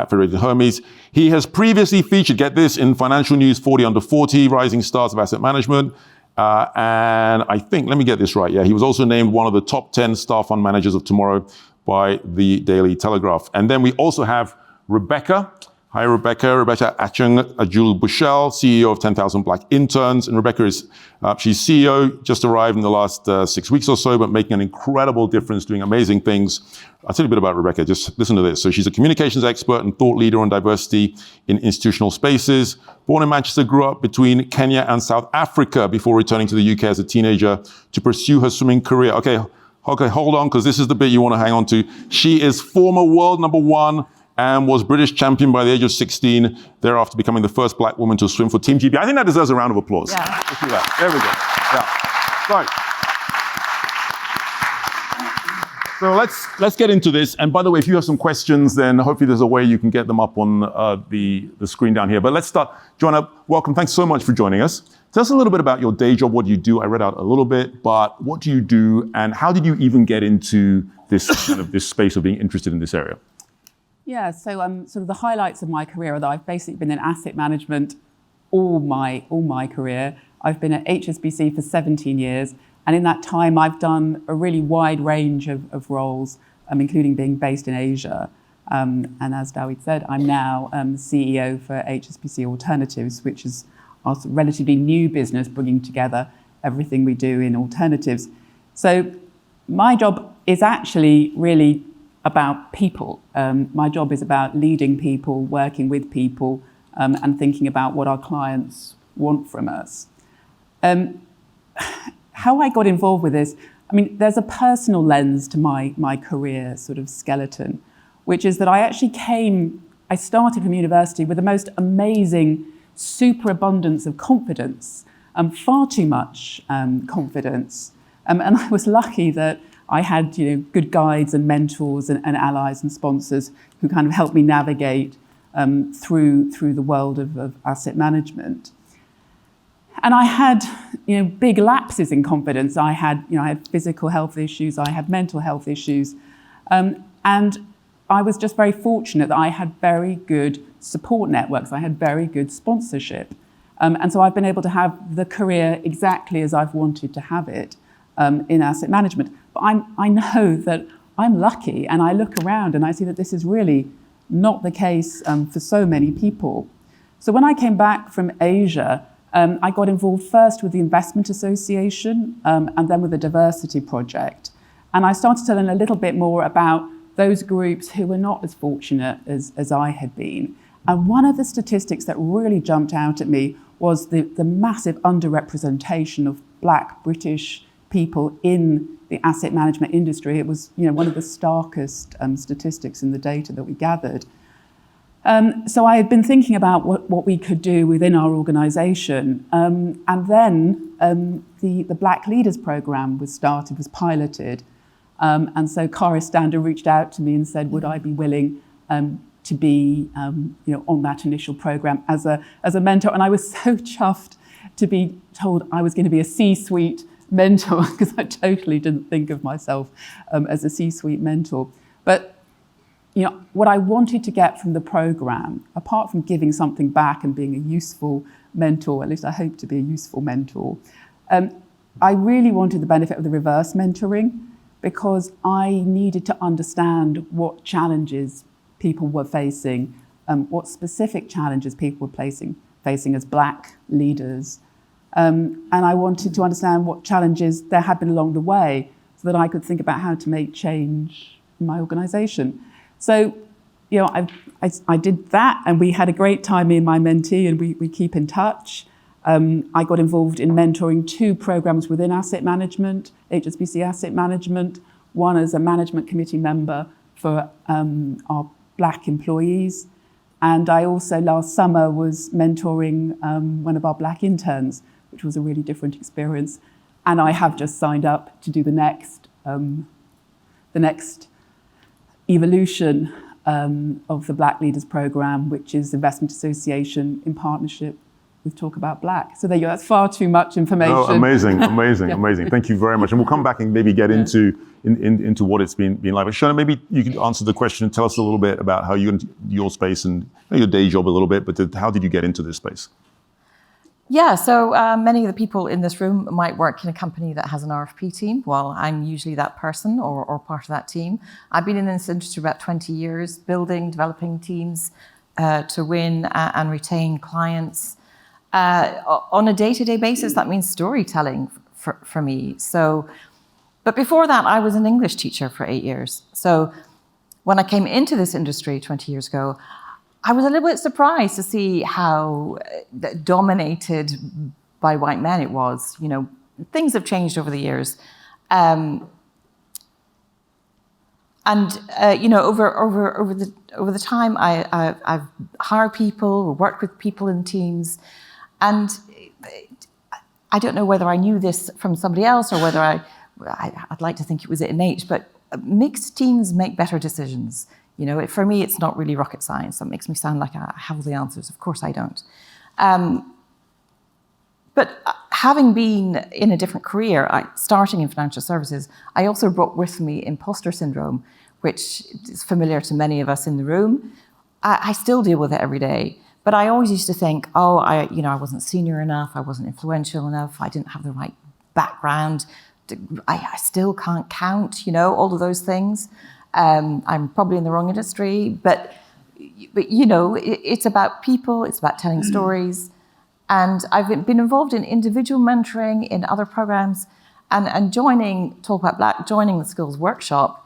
Speaker 4: Federated Hermes. He has previously featured, get this, in Financial News 40 Under 40, Rising Stars of Asset Management. And I think, let me get this right. Yeah, he was also named one of the top 10 star fund managers of tomorrow by the Daily Telegraph. And then we also have Rebecca. Hi, Rebecca. Rebecca Achung Ajul Bushell, CEO of 10,000 Black Interns. And Rebecca she's CEO, just arrived in the last 6 weeks or so, but making an incredible difference, doing amazing things. I'll tell you a bit about Rebecca. Just listen to this. So she's a communications expert and thought leader on diversity in institutional spaces. Born in Manchester, grew up between Kenya and South Africa before returning to the UK as a teenager to pursue her swimming career. Okay, hold on, because this is the bit you want to hang on to. She is former world number 1 and was British champion by the age of 16, thereafter becoming the first black woman to swim for Team GB. I think that deserves a round of applause.
Speaker 2: Yeah.
Speaker 4: Let's do that. There we go. Yeah. So let's get into this. And by the way, if you have some questions, then hopefully there's a way you can get them up on the screen down here. But let's start. Joanna, welcome. Thanks so much for joining us. Tell us a little bit about your day job. What do you do? I read out a little bit, but what do you do? And how did you even get into this space of being interested in this area?
Speaker 5: Yeah, so sort of the highlights of my career are that I've basically been in asset management all my career. I've been at HSBC for 17 years, and in that time I've done a really wide range of roles, including being based in Asia. And as Dawid said, I'm now CEO for HSBC Alternatives, which is our relatively new business bringing together everything we do in alternatives. So my job is actually really about people. My job is about leading people, working with people, and thinking about what our clients want from us. How I got involved with this, I mean, there's a personal lens to my career sort of skeleton, which is that I started from university with the most amazing superabundance of confidence, far too much confidence. And I was lucky that I had good guides and mentors and allies and sponsors who kind of helped me navigate through the world of asset management. And I had big lapses in confidence. I had physical health issues, I had mental health issues, and I was just very fortunate that I had very good support networks. I had very good sponsorship. And so I've been able to have the career exactly as I've wanted to have it in asset management. But I know that I'm lucky, and I look around and I see that this is really not the case for so many people. So when I came back from Asia, I got involved first with the Investment Association and then with the Diversity Project. And I started to learn a little bit more about those groups who were not as fortunate as I had been. And one of the statistics that really jumped out at me was the massive underrepresentation of Black British people in the asset management industry. It was one of the starkest statistics in the data that we gathered. So I had been thinking about what we could do within our organisation. And then the Black Leaders Programme was piloted. And so Cara Stander reached out to me and said, would I be willing to be on that initial programme as a mentor? And I was so chuffed to be told I was going to be a C-suite mentor, because I totally didn't think of myself as a C-suite mentor. But what I wanted to get from the programme, apart from giving something back and being a useful mentor, at least I hope to be a useful mentor, I really wanted the benefit of the reverse mentoring, because I needed to understand what challenges people were facing, what specific challenges people were facing as Black leaders. And I wanted to understand what challenges there had been along the way, so that I could think about how to make change in my organisation. So, I did that, and we had a great time, me and my mentee, and we keep in touch. I got involved in mentoring 2 programs within asset management, HSBC Asset Management, one as a management committee member for our Black employees. And I also last summer was mentoring one of our Black interns, which was a really different experience. And I have just signed up to do the next evolution of the Black Leaders Programme, which is Investment Association in partnership with Talk About Black. So there you go, that's far too much information.
Speaker 4: Oh, amazing, amazing. Thank you very much. And we'll come back and maybe get into what it's been like. But Shona, maybe you could answer the question and tell us a little bit about how your space and your day job a little bit, but how did you get into this space?
Speaker 6: Yeah, so many of the people in this room might work in a company that has an RFP team. Well, I'm usually that person or part of that team. I've been in this industry about 20 years, developing teams to win and retain clients. On a day-to-day basis, that means storytelling for me. So, but before that, I was an English teacher for 8 years. So when I came into this industry 20 years ago, I was a little bit surprised to see how dominated by white men it was. Things have changed over the years. Over the time, I've hired people, worked with people in teams, and I don't know whether I knew this from somebody else or whether I'd like to think it was innate, but mixed teams make better decisions. For me, it's not really rocket science. That makes me sound like I have all the answers. Of course I don't. But having been in a different career, starting in financial services, I also brought with me imposter syndrome, which is familiar to many of us in the room. I still deal with it every day. But I always used to think, I wasn't senior enough, I wasn't influential enough, I didn't have the right background, I still can't count, all of those things. I'm probably in the wrong industry, but it's about people, it's about telling stories. And I've been involved in individual mentoring in other programs, and joining Talk About Black, joining the skills workshop,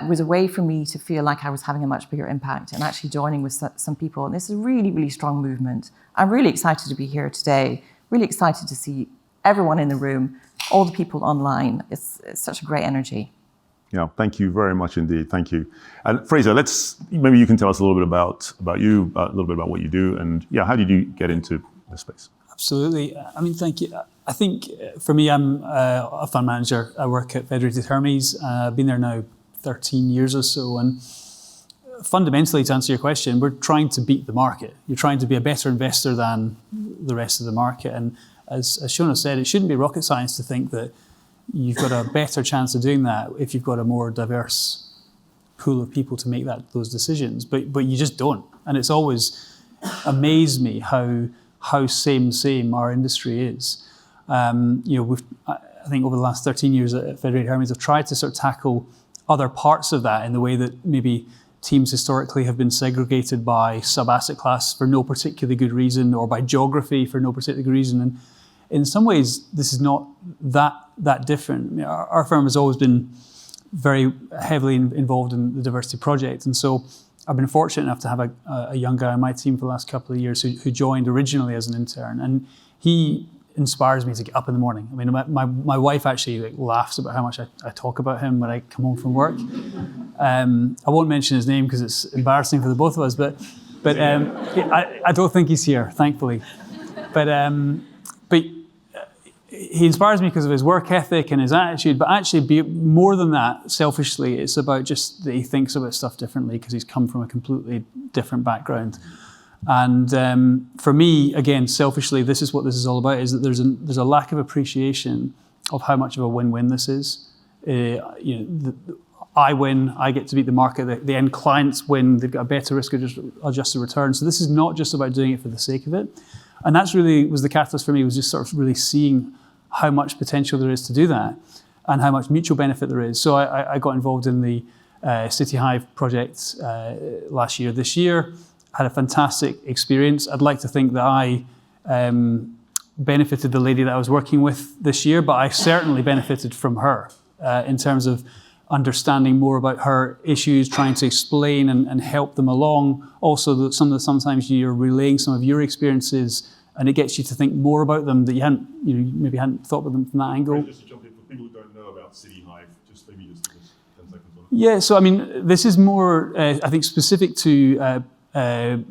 Speaker 6: was a way for me to feel like I was having a much bigger impact and actually joining with some people. And this is a really, really strong movement. I'm really excited to be here today, really excited to see everyone in the room, all the people online. It's such a great energy.
Speaker 4: Yeah, thank you very much indeed. Thank you. And Fraser, maybe you can tell us a little bit about you, a little bit about what you do, and how did you get into this space?
Speaker 7: Absolutely. I mean, thank you. I think for me, I'm a fund manager. I work at Federated Hermes. I've been there now 13 years or so. And fundamentally, to answer your question, we're trying to beat the market. You're trying to be a better investor than the rest of the market. And as Shona said, it shouldn't be rocket science to think that you've got a better chance of doing that if you've got a more diverse pool of people to make those decisions. But you just don't. And it's always amazed me how same our industry is. I think over the last 13 years at Federated Hermes, I've tried to sort of tackle other parts of that in the way that maybe teams historically have been segregated by sub-asset class for no particularly good reason, or by geography for no particular good reason. And in some ways, this is not that different. Our firm has always been very heavily involved in the diversity project. And so I've been fortunate enough to have a young guy on my team for the last couple of years who joined originally as an intern. And he inspires me to get up in the morning. I mean, my wife actually laughs about how much I talk about him when I come home from work. I won't mention his name because it's embarrassing for the both of us, but I don't think he's here, thankfully. But he inspires me because of his work ethic and his attitude, but actually more than that, selfishly, it's about just that he thinks about stuff differently because he's come from a completely different background. And for me, again, selfishly, this is what this is all about, is that there's a lack of appreciation of how much of a win-win this is. I win, I get to beat the market, the end clients win, they've got a better risk-adjusted return. So this is not just about doing it for the sake of it. And that's really was the catalyst for me, was just sort of really seeing how much potential there is to do that and how much mutual benefit there is. So I got involved in the City Hive project this year. Had a fantastic experience. I'd like to think that I benefited the lady that I was working with this year, but I certainly benefited from her in terms of understanding more about her issues, trying to explain and help them along. Also, sometimes you're relaying some of your experiences, and it gets you to think more about them that you maybe hadn't thought about them from that angle.
Speaker 4: Just to jump in, for people who don't know about City Hive, just maybe just 10 seconds on it.
Speaker 7: Yeah, so I mean, this is more, I think, specific to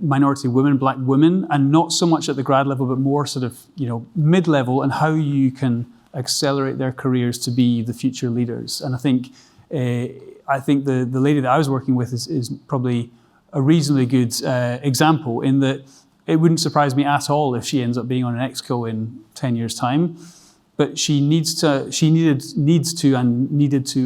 Speaker 7: minority women, black women, and not so much at the grad level, but more sort of, mid-level, and how you can accelerate their careers to be the future leaders. And I think the lady that I was working with is probably a reasonably good example, in that it wouldn't surprise me at all if she ends up being on an exco in 10 years' time. But she needed to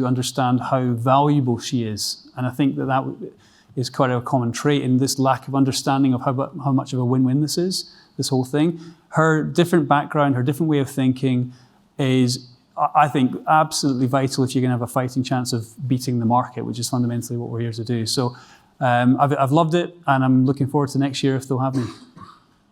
Speaker 7: understand how valuable she is. And I think that is quite a common trait in this lack of understanding of how much of a win-win this is, this whole thing. Her different background, her different way of thinking is, I think, absolutely vital if you're going to have a fighting chance of beating the market, which is fundamentally what we're here to do. So I've loved it, and I'm looking forward to next year if they'll have me.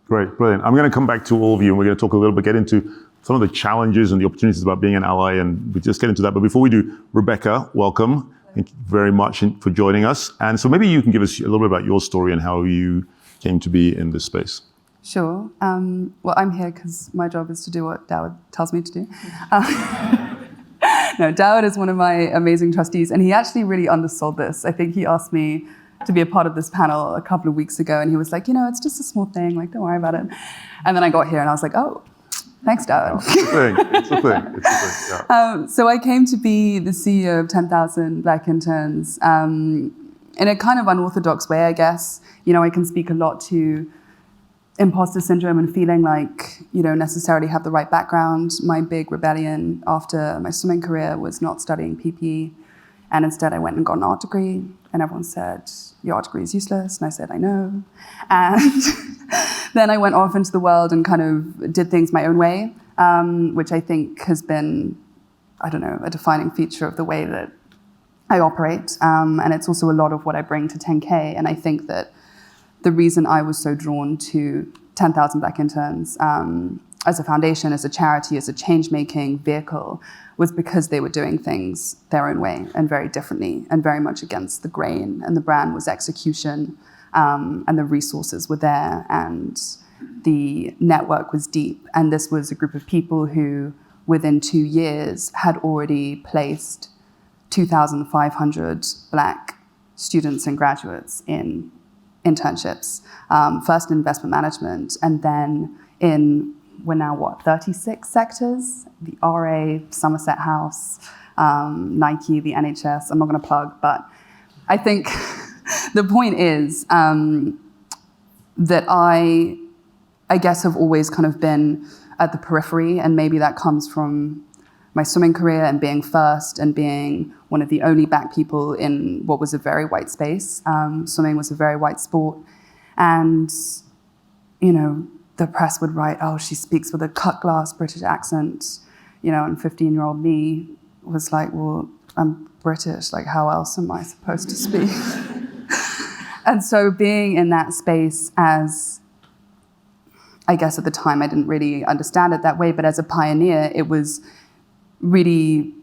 Speaker 4: Great, brilliant. I'm going to come back to all of you, and we're going to talk a little bit, get into some of the challenges and the opportunities about being an ally, and we just get into that. But before we do, Rebecca, welcome. Thank you very much for joining us. And so maybe you can give us a little bit about your story and how you came to be in this space.
Speaker 8: Sure. Well, I'm here because my job is to do what Dawud tells me to do. No, Dawud is one of my amazing trustees, and he actually really undersold this. I think he asked me to be a part of this panel a couple of weeks ago, and he was like, it's just a small thing, like, don't worry about it. And then I got here and I was like, oh, thanks, Dawud.
Speaker 4: It's a thing. Yeah.
Speaker 8: So I came to be the CEO of 10,000 Black Interns in a kind of unorthodox way, I guess. I can speak a lot to imposter syndrome and feeling like you don't necessarily have the right background. My big rebellion after my swimming career was not studying PP And instead I went and got an art degree, and everyone said, your art degree is useless. And I said, I know. And then I went off into the world and kind of did things my own way, which I think has been, I don't know, a defining feature of the way that I operate. And it's also a lot of what I bring to 10K. And I think that the reason I was so drawn to 10,000 Black Interns as a foundation, as a charity, as a change-making vehicle, was because they were doing things their own way and very differently and very much against the grain. And the brand was execution, and the resources were there, and the network was deep. And this was a group of people who, within 2 years, had already placed 2,500 Black students and graduates in internships, first in investment management, and then we're now 36 sectors, the RA, Somerset House, Nike, the NHS. I'm not going to plug, but I think the point is that I guess have always kind of been at the periphery, and maybe that comes from my swimming career and being first and being one of the only Black people in what was a very white space. Swimming was a very white sport. And, you know, the press would write, oh, she speaks with a cut glass British accent, you know, and 15-year-old me was like, well, I'm British, like how else am I supposed to speak? And so being in that space as, I guess at the time I didn't really understand it that way, but as a pioneer, it was really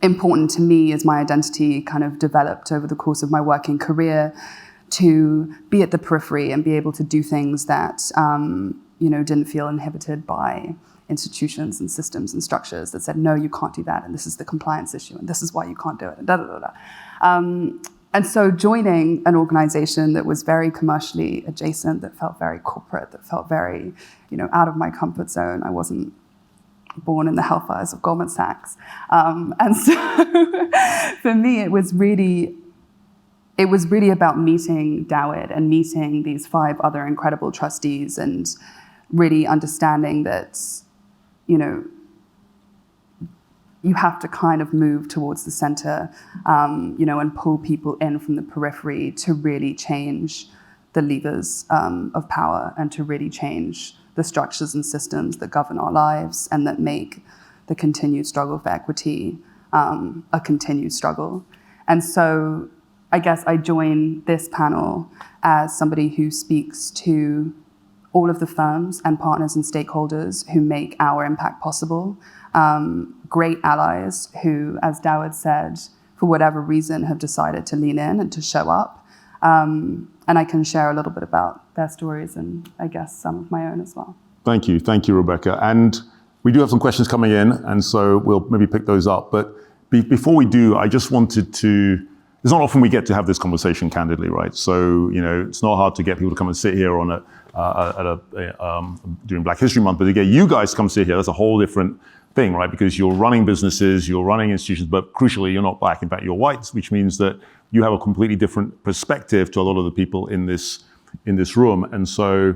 Speaker 8: important to me as my identity kind of developed over the course of my working career to be at the periphery and be able to do things that, you know, didn't feel inhibited by institutions and systems and structures that said, no, you can't do that, and this is the compliance issue, and this is why you can't do it, and da-da-da-da. And so joining an organization that was very commercially adjacent, that felt very corporate, that felt very, you know, out of my comfort zone. I wasn't born in the hellfires of Goldman Sachs. And so for me, it was really about meeting Dawid and meeting these 5 other incredible trustees and really understanding that, you know, you have to kind of move towards the center, you know, and pull people in from the periphery to really change the levers of power and to really change the structures and systems that govern our lives and that make the continued struggle for equity a continued struggle. And so I guess I join this panel as somebody who speaks to all of the firms and partners and stakeholders who make our impact possible. Great allies who, as Dawid said, for whatever reason have decided to lean in and to show up. And I can share a little bit about their stories and I guess some of my own as well.
Speaker 4: Thank you, Rebecca. And we do have some questions coming in, and so we'll maybe pick those up. But before we do, I just wanted to, it's not often we get to have this conversation candidly, right? So, you know, it's not hard to get people to come and sit here on during Black History Month, but to get you guys to come sit here, that's a whole different thing, right? Because you're running businesses, you're running institutions, but crucially, you're not Black. In fact, you're white, which means that you have a completely different perspective to a lot of the people in this room. And so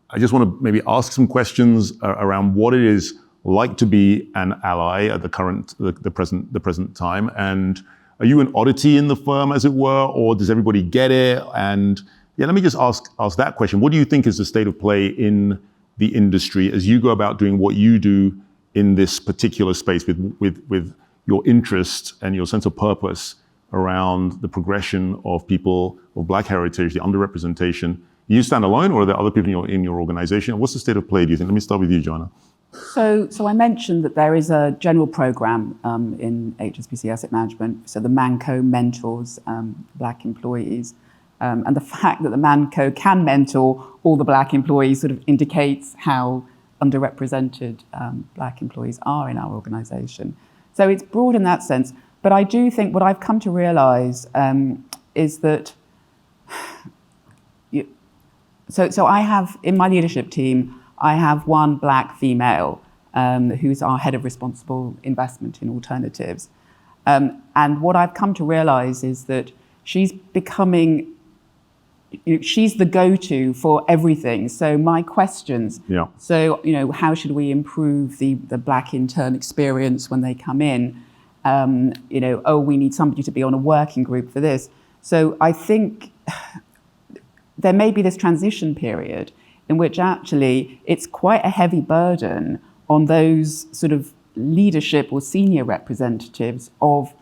Speaker 4: I just want to maybe ask some questions around what it is like to be an ally at the present time. And are you an oddity in the firm, as it were, or does everybody get it? And yeah, let me just ask that question. What do you think is the state of play in the industry as you go about doing what you do in this particular space with your interest and your sense of purpose around the progression of people of Black heritage, the underrepresentation? Do you stand alone, or are there other people in your organization? What's the state of play, do you think? Let me start with you, Joanna.
Speaker 5: So I mentioned that there is a general program in HSBC Asset Management. So the Manco mentors Black employees. And the fact that the Manco can mentor all the Black employees sort of indicates how underrepresented Black employees are in our organization. So it's broad in that sense. But I do think what I've come to realize is that, so I have, in my leadership team, I have one Black female who's our head of responsible investment in alternatives. And what I've come to realize is that she's becoming, she's the go-to for everything. So my questions, so, how should we improve the Black intern experience when they come in? Oh, we need somebody to be on a working group for this. So I think there may be this transition period in which actually it's quite a heavy burden on those sort of leadership or senior representatives of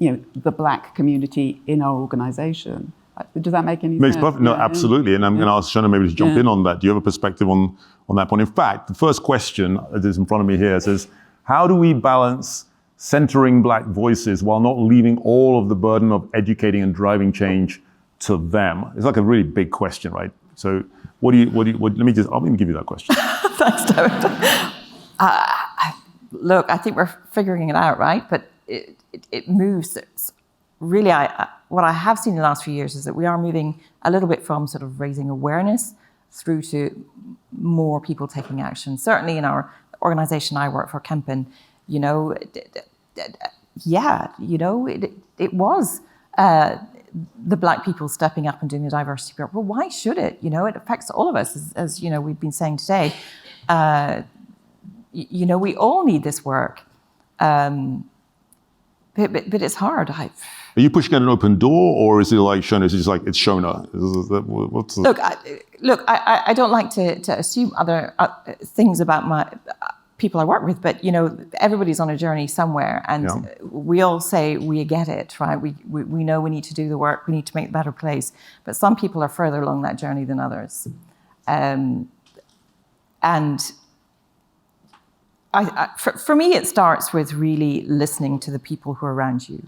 Speaker 5: the Black community in our organisation. Does that make any sense?
Speaker 4: Makes perfect. No, absolutely. And I'm going to ask Shona maybe to jump in on that. Do you have a perspective on that point? In fact, the first question that is in front of me here says, how do we balance centering Black voices while not leaving all of the burden of educating and driving change to them? It's like a really big question, right? So let me give you that question.
Speaker 6: Thanks, David. Look, I think we're figuring it out, right? But it moves. Really, what I have seen in the last few years is that we are moving a little bit from sort of raising awareness through to more people taking action. Certainly in our organization I work for, Kempen, it was the Black people stepping up and doing the diversity work. Well, why should it? It affects all of us, as we've been saying today. We all need this work, but it's hard.
Speaker 4: Are you pushing at an open door, or is it like Shona? Is it just like it's Shona?
Speaker 6: Look, I don't like to assume other things about my people I work with, but everybody's on a journey somewhere, and we all say we get it, right? We know we need to do the work, we need to make a better place, but some people are further along that journey than others, and for me, it starts with really listening to the people who are around you.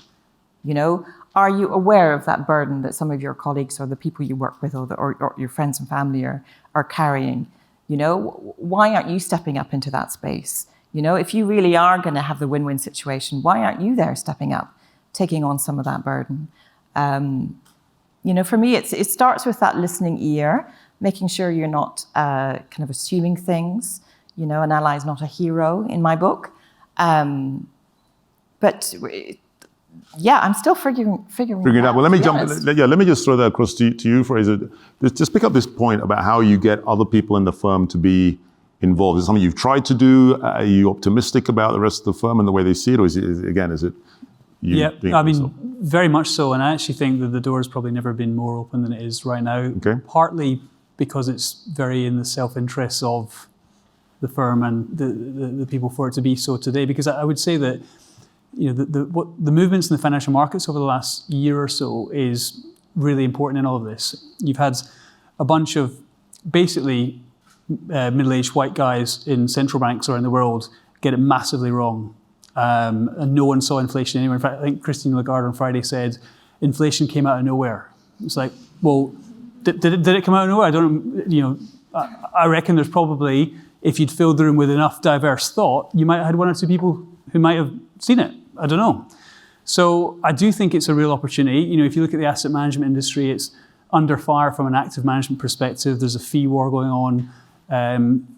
Speaker 6: Are you aware of that burden that some of your colleagues or the people you work with or your friends and family are carrying? Why aren't you stepping up into that space? If you really are going to have the win-win situation, why aren't you there stepping up, taking on some of that burden? For me, it starts with that listening ear, making sure you're not kind of assuming things. An ally is not a hero in my book. But I'm still figuring it out.
Speaker 4: Well, let me just throw that across to you, Fraser. Just pick up this point about how you get other people in the firm to be involved. Is it something you've tried to do? Are you optimistic about the rest of the firm and the way they see it? Or is it you?
Speaker 7: Yeah, very much so. And I actually think that the door has probably never been more open than it is right now. Okay. Partly because it's very in the self-interest of the firm and the people for it to be so today. Because I would say that the movements in the financial markets over the last year or so is really important in all of this. You've had a bunch of basically middle-aged white guys in central banks around the world get it massively wrong. And no one saw inflation anywhere. In fact, I think Christine Lagarde on Friday said inflation came out of nowhere. It's like, well, did it come out of nowhere? I don't know. I reckon there's probably, if you'd filled the room with enough diverse thought, you might have had one or two people who might have seen it. I don't know. So I do think it's a real opportunity. If you look at the asset management industry, it's under fire from an active management perspective. There's a fee war going on,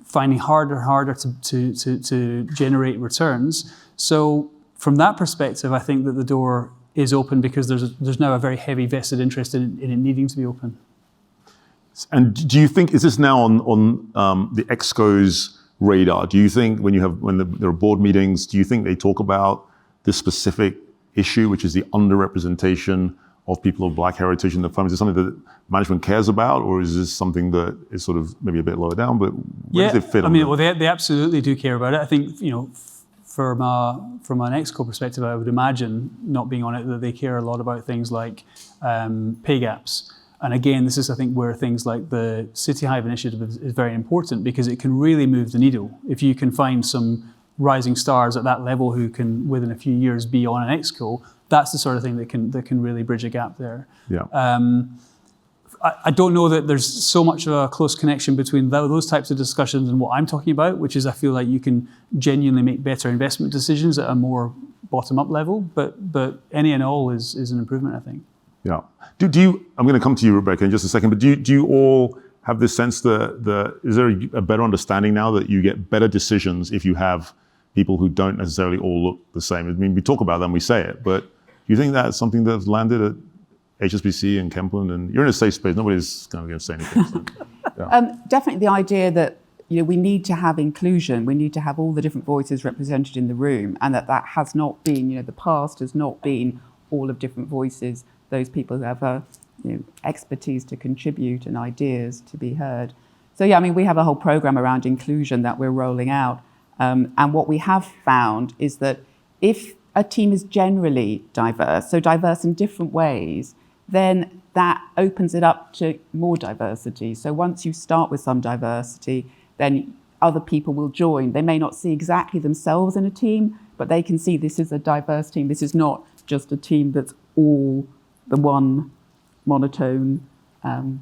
Speaker 7: finding harder and harder to generate returns. So from that perspective, I think that the door is open because there's now a very heavy vested interest in it needing to be open.
Speaker 4: And do you think, is this now on the ExCo's radar? Do you think when there are board meetings, do you think they talk about this specific issue, which is the underrepresentation of people of Black heritage in the firm? Is this something that management cares about, or is this something that is sort of maybe a bit lower down? But where does it fit?
Speaker 7: They absolutely do care about it. I think from an ExCo perspective, I would imagine, not being on it, that they care a lot about things like pay gaps. And again, this is, I think, where things like the City Hive initiative is very important, because it can really move the needle. If you can find some rising stars at that level who can, within a few years, be on an ExCo, that's the sort of thing that can really bridge a gap there.
Speaker 4: Yeah.
Speaker 7: I don't know that there's so much of a close connection between those types of discussions and what I'm talking about, which is I feel like you can genuinely make better investment decisions at a more bottom-up level. But any and all is an improvement, I think.
Speaker 4: Yeah. Do you? I'm going to come to you, Rebecca, in just a second. But do you all have this sense that is there a better understanding now that you get better decisions if you have people who don't necessarily all look the same? I mean, we talk about them, we say it, but do you think that's something that's landed at HSBC and Kempen? And you're in a safe space. Nobody's kind of going to say anything. So, yeah.
Speaker 5: Definitely the idea that we need to have inclusion. We need to have all the different voices represented in the room, and that has not been, the past has not been all of different voices, those people who have expertise to contribute and ideas to be heard. So yeah, I mean, we have a whole program around inclusion that we're rolling out. And what we have found is that if a team is generally diverse, so diverse in different ways, then that opens it up to more diversity. So once you start with some diversity, then other people will join. They may not see exactly themselves in a team, but they can see this is a diverse team. This is not just a team that's all the one monotone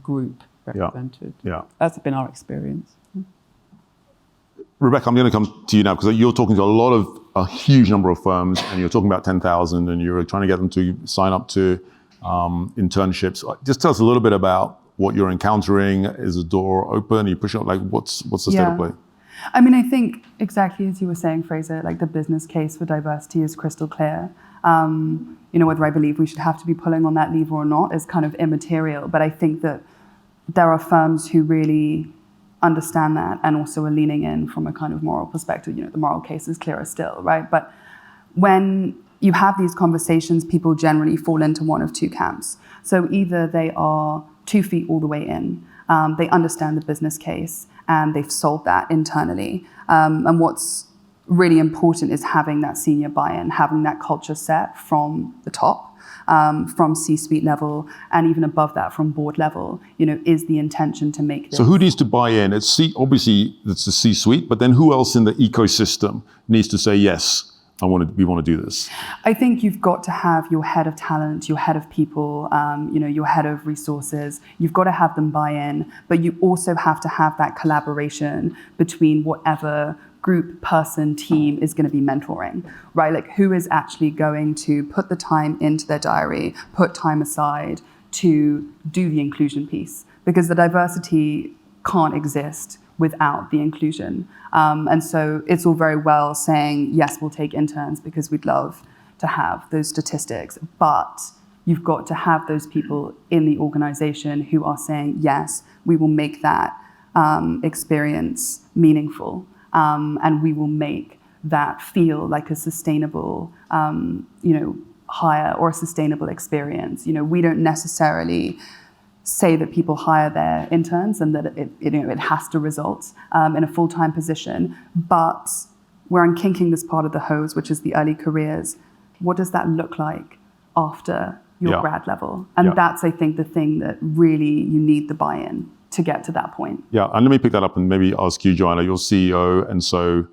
Speaker 5: group represented.
Speaker 4: Yeah.
Speaker 5: That's been our experience.
Speaker 4: Rebecca, I'm going to come to you now because you're talking to a huge number of firms, and you're talking about 10,000, and you're trying to get them to sign up to internships. Just tell us a little bit about what you're encountering. Is the door open? Are you pushing up? Like, what's the state of play?
Speaker 8: I mean, I think exactly as you were saying, Fraser, like the business case for diversity is crystal clear. Whether I believe we should have to be pulling on that lever or not is kind of immaterial. But I think that there are firms who really understand that and also are leaning in from a kind of moral perspective. The moral case is clearer still, right? But when you have these conversations, people generally fall into one of two camps. So either they are 2 feet all the way in, they understand the business case and they've solved that internally. And what's really important is having that senior buy-in, having that culture set from the top, from C-suite level, and even above that from board level, is the intention to make this.
Speaker 4: So who needs to buy in? Obviously it's the C-suite, but then who else in the ecosystem needs to say, yes, we want to do this?
Speaker 8: I think you've got to have your head of talent, your head of people, your head of resources. You've got to have them buy in, but you also have to have that collaboration between whatever group, person, team is going to be mentoring, right? Like, who is actually going to put the time into their diary, put time aside to do the inclusion piece? Because the diversity can't exist without the inclusion. And so it's all very well saying, yes, we'll take interns because we'd love to have those statistics, but you've got to have those people in the organization who are saying, yes, we will make that experience meaningful. And we will make that feel like a sustainable, hire or a sustainable experience. We don't necessarily say that people hire their interns and that it has to result in a full-time position, but we're unkinking this part of the hose, which is the early careers. What does that look like after your grad level? And that's, I think, the thing that really you need the buy-in to get to that point.
Speaker 4: Yeah, and let me pick that up and maybe ask you, Joanna, you're CEO, and so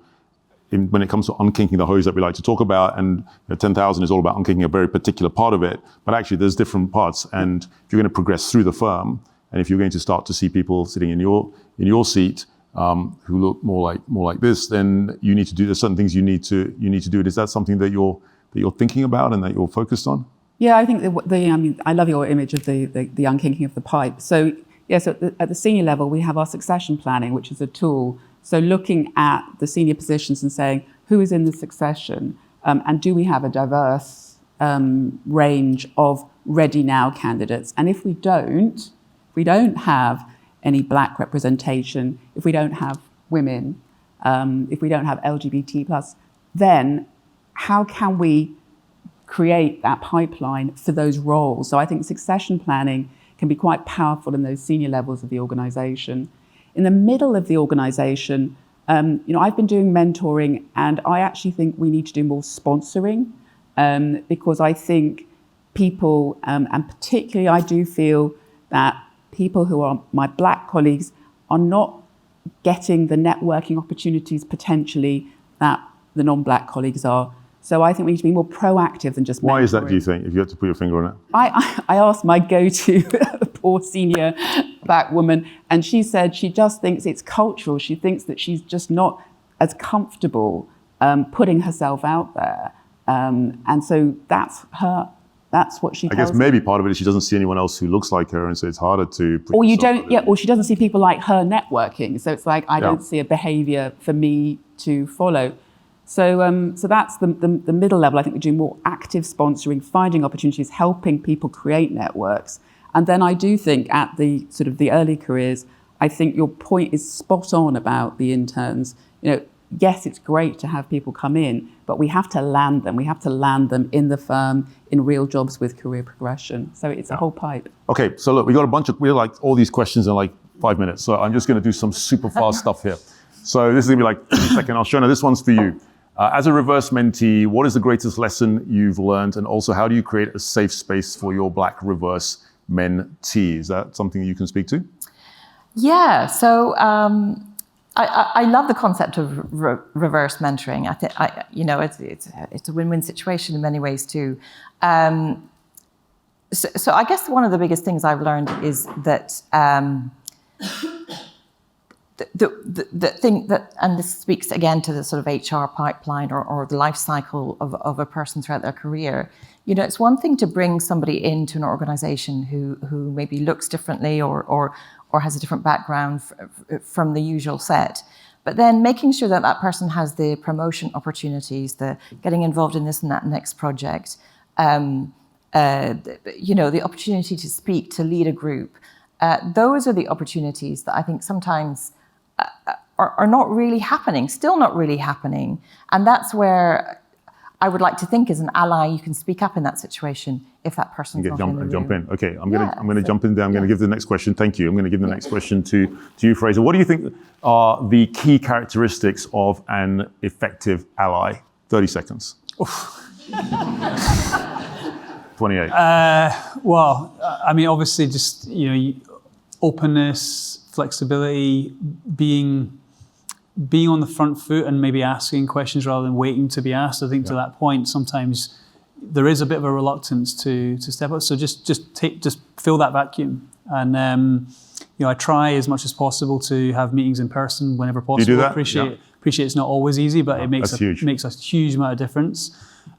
Speaker 4: when it comes to unkinking the hose that we like to talk about, and 10,000 is all about unkinking a very particular part of it, but actually there's different parts, and if you're going to progress through the firm, and if you're going to start to see people sitting in your seat who look more like this, then you need to do, there's certain things you need to do. Is that something that you're thinking about and that you're focused on?
Speaker 5: Yeah, I think I love your image of the unkinking of the pipe. So yes, at the senior level, we have our succession planning, which is a tool. So looking at the senior positions and saying, who is in the succession? And do we have a diverse range of ready now candidates? And if we don't have any Black representation, if we don't have women, if we don't have LGBT+, then how can we create that pipeline for those roles? So I think succession planning can be quite powerful in those senior levels of the organization. In the middle of the organization, I've been doing mentoring, and I actually think we need to do more sponsoring because I think people, and particularly I do feel that people who are my Black colleagues are not getting the networking opportunities potentially that the non-Black colleagues are. So I think we need to be more proactive than just mentoring.
Speaker 4: Why is that, do you think, if you had to put your finger on it?
Speaker 5: I asked my go-to poor senior Black woman, and she said she just thinks it's cultural. She thinks that she's just not as comfortable putting herself out there. And so that's what she tells me.
Speaker 4: I guess maybe part of it is she doesn't see anyone else who looks like her, and so it's harder to put
Speaker 5: or you don't, yeah, or she doesn't see people like her networking. So it's like, I don't see a behavior for me to follow. So that's the middle level. I think we do more active sponsoring, finding opportunities, helping people create networks. And then I do think at the sort of the early careers, I think your point is spot on about the interns. Yes, it's great to have people come in, but we have to land them. We have to land them in the firm, in real jobs with career progression. So it's a whole pipe.
Speaker 4: Okay, so look, we have like all these questions in like 5 minutes. So I'm just going to do some super fast stuff here. So this is going to be like 30 seconds. Shona, this one's for you. As a reverse mentee, what is the greatest lesson you've learned? And also, how do you create a safe space for your Black reverse mentee? Is that something you can speak to?
Speaker 6: Yeah, so I love the concept of reverse mentoring. I think it's a win-win situation in many ways too. So I guess one of the biggest things I've learned is that the thing that, and this speaks again to the sort of HR pipeline or the life cycle of a person throughout their career. It's one thing to bring somebody into an organization who maybe looks differently or has a different background from the usual set. But then making sure that that person has the promotion opportunities, the getting involved in this and that next project, the opportunity to speak, to lead a group. Those are the opportunities that I think sometimes are not really happening, still not really happening. And that's where I would like to think as an ally, you can speak up in that situation if that person's not in the room.
Speaker 4: Jump in. Okay, I'm going to jump in there. I'm going to give the next question. Thank you. I'm going to give the next question to you, Fraser. What do you think are the key characteristics of an effective ally? 30 seconds. 28.
Speaker 7: Well, I mean, obviously, just openness, flexibility, being on the front foot and maybe asking questions rather than waiting to be asked. I think to that point, sometimes there is a bit of a reluctance to step up. So just fill that vacuum. And I try as much as possible to have meetings in person whenever possible.
Speaker 4: You do that?
Speaker 7: Appreciate it's not always easy, but it makes a huge amount of difference.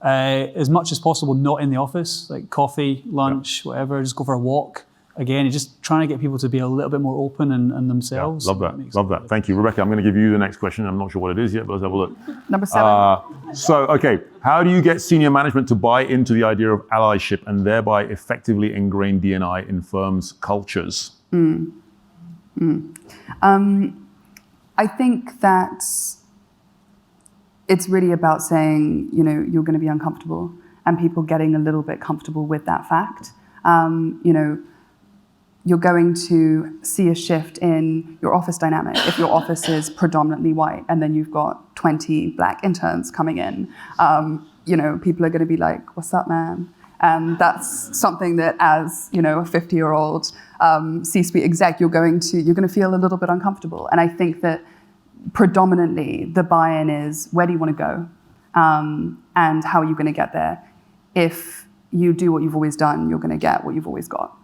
Speaker 7: As much as possible, not in the office, like coffee, lunch, whatever. Just go for a walk. Again, just trying to get people to be a little bit more open and themselves.
Speaker 4: Yeah, love that. Thank you. Rebecca, I'm going to give you the next question. I'm not sure what it is yet, but let's have a look.
Speaker 8: Number 7.
Speaker 4: Okay, how do you get senior management to buy into the idea of allyship and thereby effectively ingrain D&I in firms' cultures?
Speaker 8: I think that it's really about saying, you're going to be uncomfortable and people getting a little bit comfortable with that fact. You're going to see a shift in your office dynamic if your office is predominantly white and then you've got 20 Black interns coming in. People are going to be like, what's up, man? And that's something that as, a 50-year-old C-suite exec, you're going to feel a little bit uncomfortable. And I think that predominantly the buy-in is, where do you want to go? And how are you going to get there? If you do what you've always done, you're going to get what you've always got.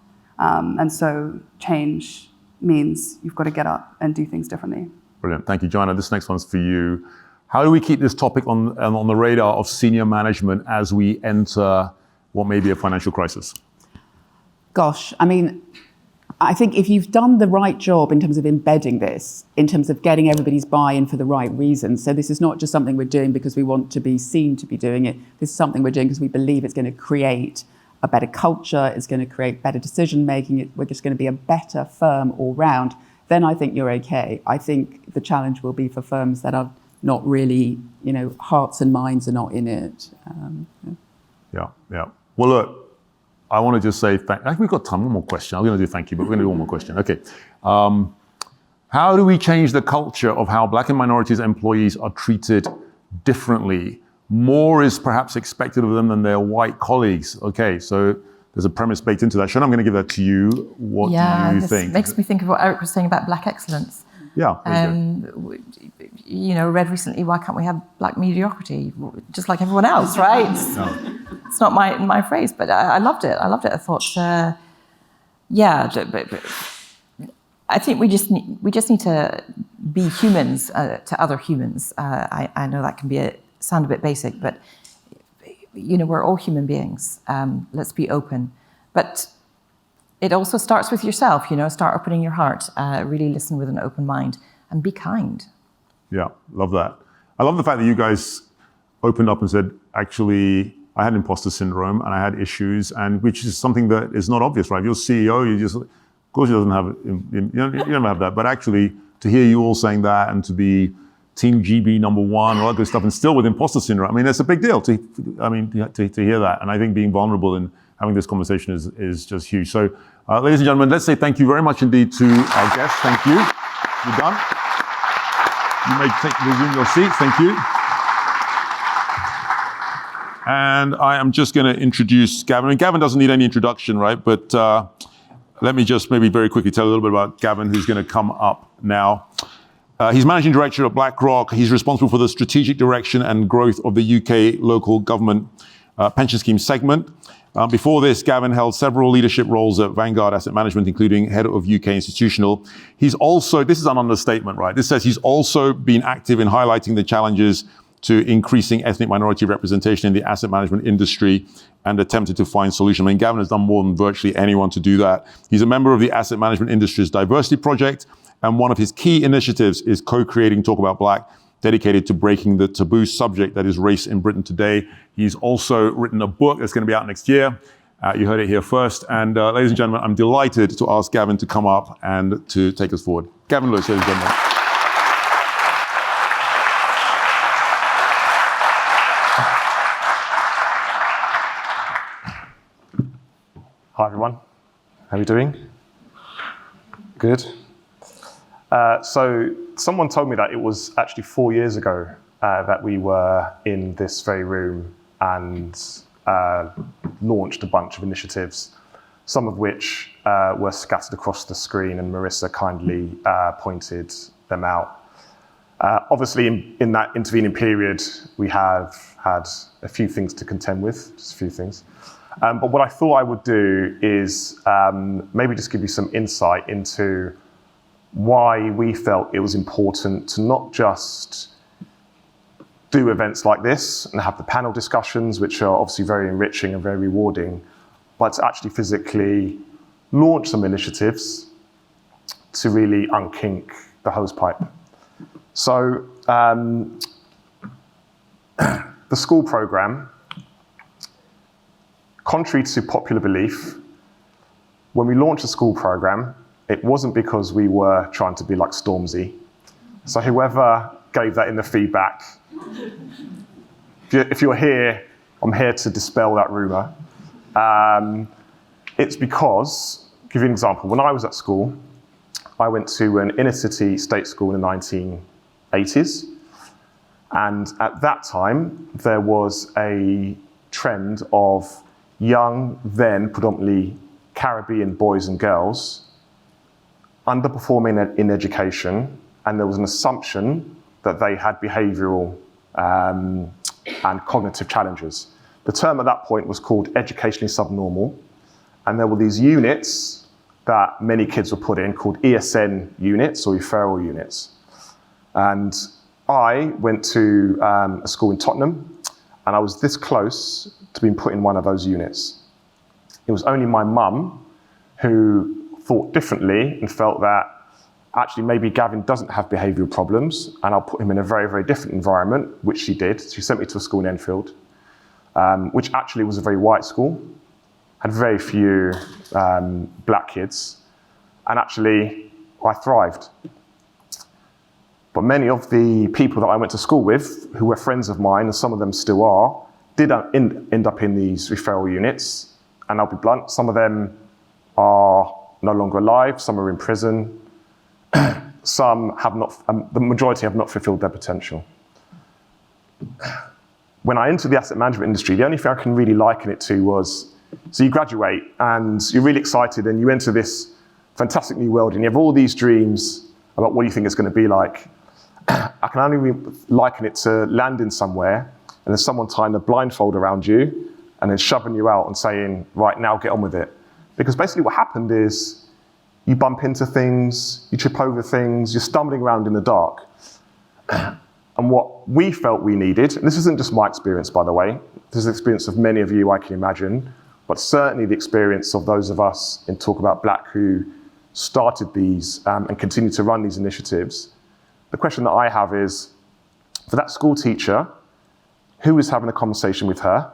Speaker 8: And so change means you've got to get up and do things differently.
Speaker 4: Brilliant. Thank you, Joanna. This next one's for you. How do we keep this topic on the radar of senior management as we enter what may be a financial crisis?
Speaker 5: Gosh, I think if you've done the right job in terms of embedding this, in terms of getting everybody's buy-in for the right reasons, so this is not just something we're doing because we want to be seen to be doing it. This is something we're doing because we believe it's going to create a better culture, it's going to create better decision-making, we're just going to be a better firm all round, then I think you're okay. I think the challenge will be for firms that are not really, hearts and minds are not in it.
Speaker 4: Yeah. Well, look, I want to just say thank you. We've got time, one more question. I'm going to do thank you, but we're going to do one more question. Okay. How do we change the culture of how Black and minorities employees are treated differently? More is perhaps expected of them than their white colleagues. Okay, so there's a premise baked into that. Shona, I'm going to give that to you. What do you think?
Speaker 6: It makes me think of what Eric was saying about Black excellence.
Speaker 4: Yeah.
Speaker 6: Read recently, why can't we have Black mediocrity, just like everyone else, right? It's not my phrase, but I loved it. I thought, I think we just need to be humans to other humans. I know that can sound a bit basic, but we're all human beings. Let's be open. But it also starts with yourself, start opening your heart, really listen with an open mind and be kind.
Speaker 4: Yeah, love that. I love the fact that you guys opened up and said, actually, I had imposter syndrome and I had issues, and which is something that is not obvious, right? If you're CEO, Of course, you never have that. But actually, to hear you all saying that and to be Team GB #1, all that good stuff, and still with imposter syndrome, I mean, it's a big deal to hear that. And I think being vulnerable and having this conversation is just huge. So, ladies and gentlemen, let's say thank you very much indeed to our guests. Thank you. You're done. You may resume your seats. Thank you. And I am just going to introduce Gavin. I mean, Gavin doesn't need any introduction, right? But let me just maybe very quickly tell a little bit about Gavin, who's going to come up now. He's managing director at BlackRock. He's responsible for the strategic direction and growth of the UK local government pension scheme segment. Before this, Gavin held several leadership roles at Vanguard Asset Management, including head of UK institutional. He's also, this is an understatement, right? This says he's also been active in highlighting the challenges to increasing ethnic minority representation in the asset management industry and attempted to find solutions. I mean, Gavin has done more than virtually anyone to do that. He's a member of the asset management industry's diversity project, and one of his key initiatives is co-creating Talk About Black, dedicated to breaking the taboo subject that is race in Britain today. He's also written a book that's going to be out next year. You heard it here first. And ladies and gentlemen, I'm delighted to ask Gavin to come up and to take us forward. Gavin Lewis, ladies and gentlemen.
Speaker 9: Hi, everyone. How are you doing? Good. So someone told me that it was actually 4 years ago that we were in this very room and launched a bunch of initiatives, some of which were scattered across the screen, and Marissa kindly pointed them out. Obviously, in that intervening period, we have had a few things to contend with, just a few things. But what I thought I would do is maybe just give you some insight into why we felt it was important to not just do events like this and have the panel discussions, which are obviously very enriching and very rewarding, but to actually physically launch some initiatives to really unkink the hosepipe. So the school program, contrary to popular belief, when we launched the school program, it wasn't because we were trying to be like Stormzy. So whoever gave that in the feedback, if you're here, I'm here to dispel that rumor. It's because, I'll give you an example, when I was at school, I went to an inner city state school in the 1980s. And at that time, there was a trend of young, then predominantly Caribbean boys and girls underperforming in education, and there was an assumption that they had behavioural and cognitive challenges. The term at that point was called educationally subnormal, and there were these units that many kids were put in called ESN units or referral units. And I went to a school in Tottenham, and I was this close to being put in one of those units. It was only my mum who thought differently and felt that actually maybe Gavin doesn't have behavioural problems and I'll put him in a very, very different environment, which she did. She sent me to a school in Enfield, which actually was a very white school, had very few black kids, and actually I thrived. But many of the people that I went to school with, who were friends of mine, and some of them still are, did end up in these referral units. And I'll be blunt, some of them are no longer alive, some are in prison, some have not, the majority have not fulfilled their potential. When I entered the asset management industry, the only thing I can really liken it to was, so you graduate and you're really excited and you enter this fantastic new world and you have all these dreams about what you think it's going to be like. I can only liken it to landing somewhere and there's someone tying a blindfold around you and then shoving you out and saying, right, now get on with it. Because basically what happened is you bump into things, you trip over things, you're stumbling around in the dark. And what we felt we needed, and this isn't just my experience, by the way, this is the experience of many of you, I can imagine, but certainly the experience of those of us in Talk About Black who started these and continue to run these initiatives. The question that I have is, for that school teacher, who is having a conversation with her?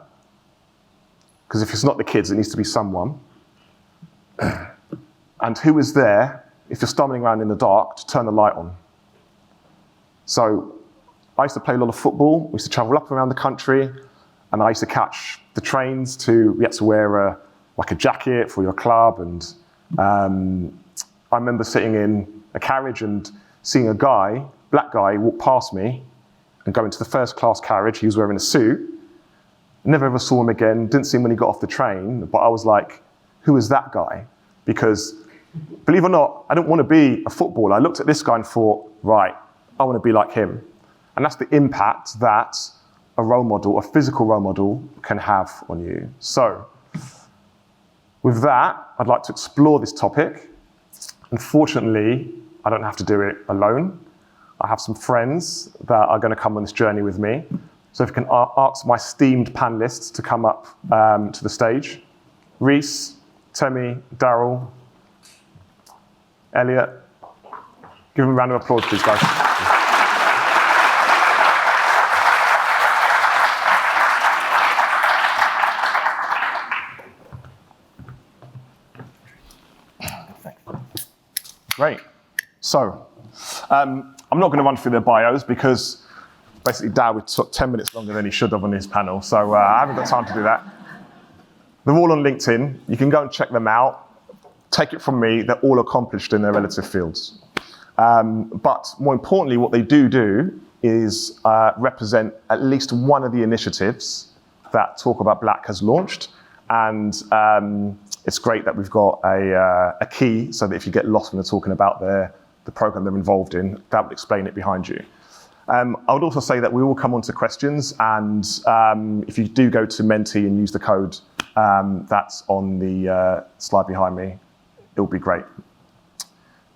Speaker 9: Because if it's not the kids, it needs to be someone. And who is there, if you're stumbling around in the dark, to turn the light on? So I used to play a lot of football. We used to travel up around the country, and I used to catch the trains we had to wear a jacket for your club. And I remember sitting in a carriage and seeing a black guy, walk past me and go into the first class carriage. He was wearing a suit. Never ever saw him again. Didn't see him when he got off the train. But I was like, who is that guy? Because believe it or not, I didn't want to be a footballer. I looked at this guy and thought, right, I want to be like him. And that's the impact that a role model, a physical role model, can have on you. So with that, I'd like to explore this topic. Unfortunately, I don't have to do it alone. I have some friends that are going to come on this journey with me. So if you can ask my esteemed panelists to come up to the stage. Reese, Temi, Daryl, Elliot. Give them a round of applause, please, guys. Great. So, I'm not going to run through their bios because basically Daryl took 10 minutes longer than he should have on his panel, so I haven't got time to do that. They're all on LinkedIn. You can go and check them out. Take it from me, they're all accomplished in their relative fields. But more importantly, what they do is represent at least one of the initiatives that Talk About Black has launched. And it's great that we've got a key so that if you get lost when they're talking about the program they're involved in, that would explain it behind you. I would also say that we will come on to questions, and if you do go to Menti and use the code that's on the slide behind me, it'll be great.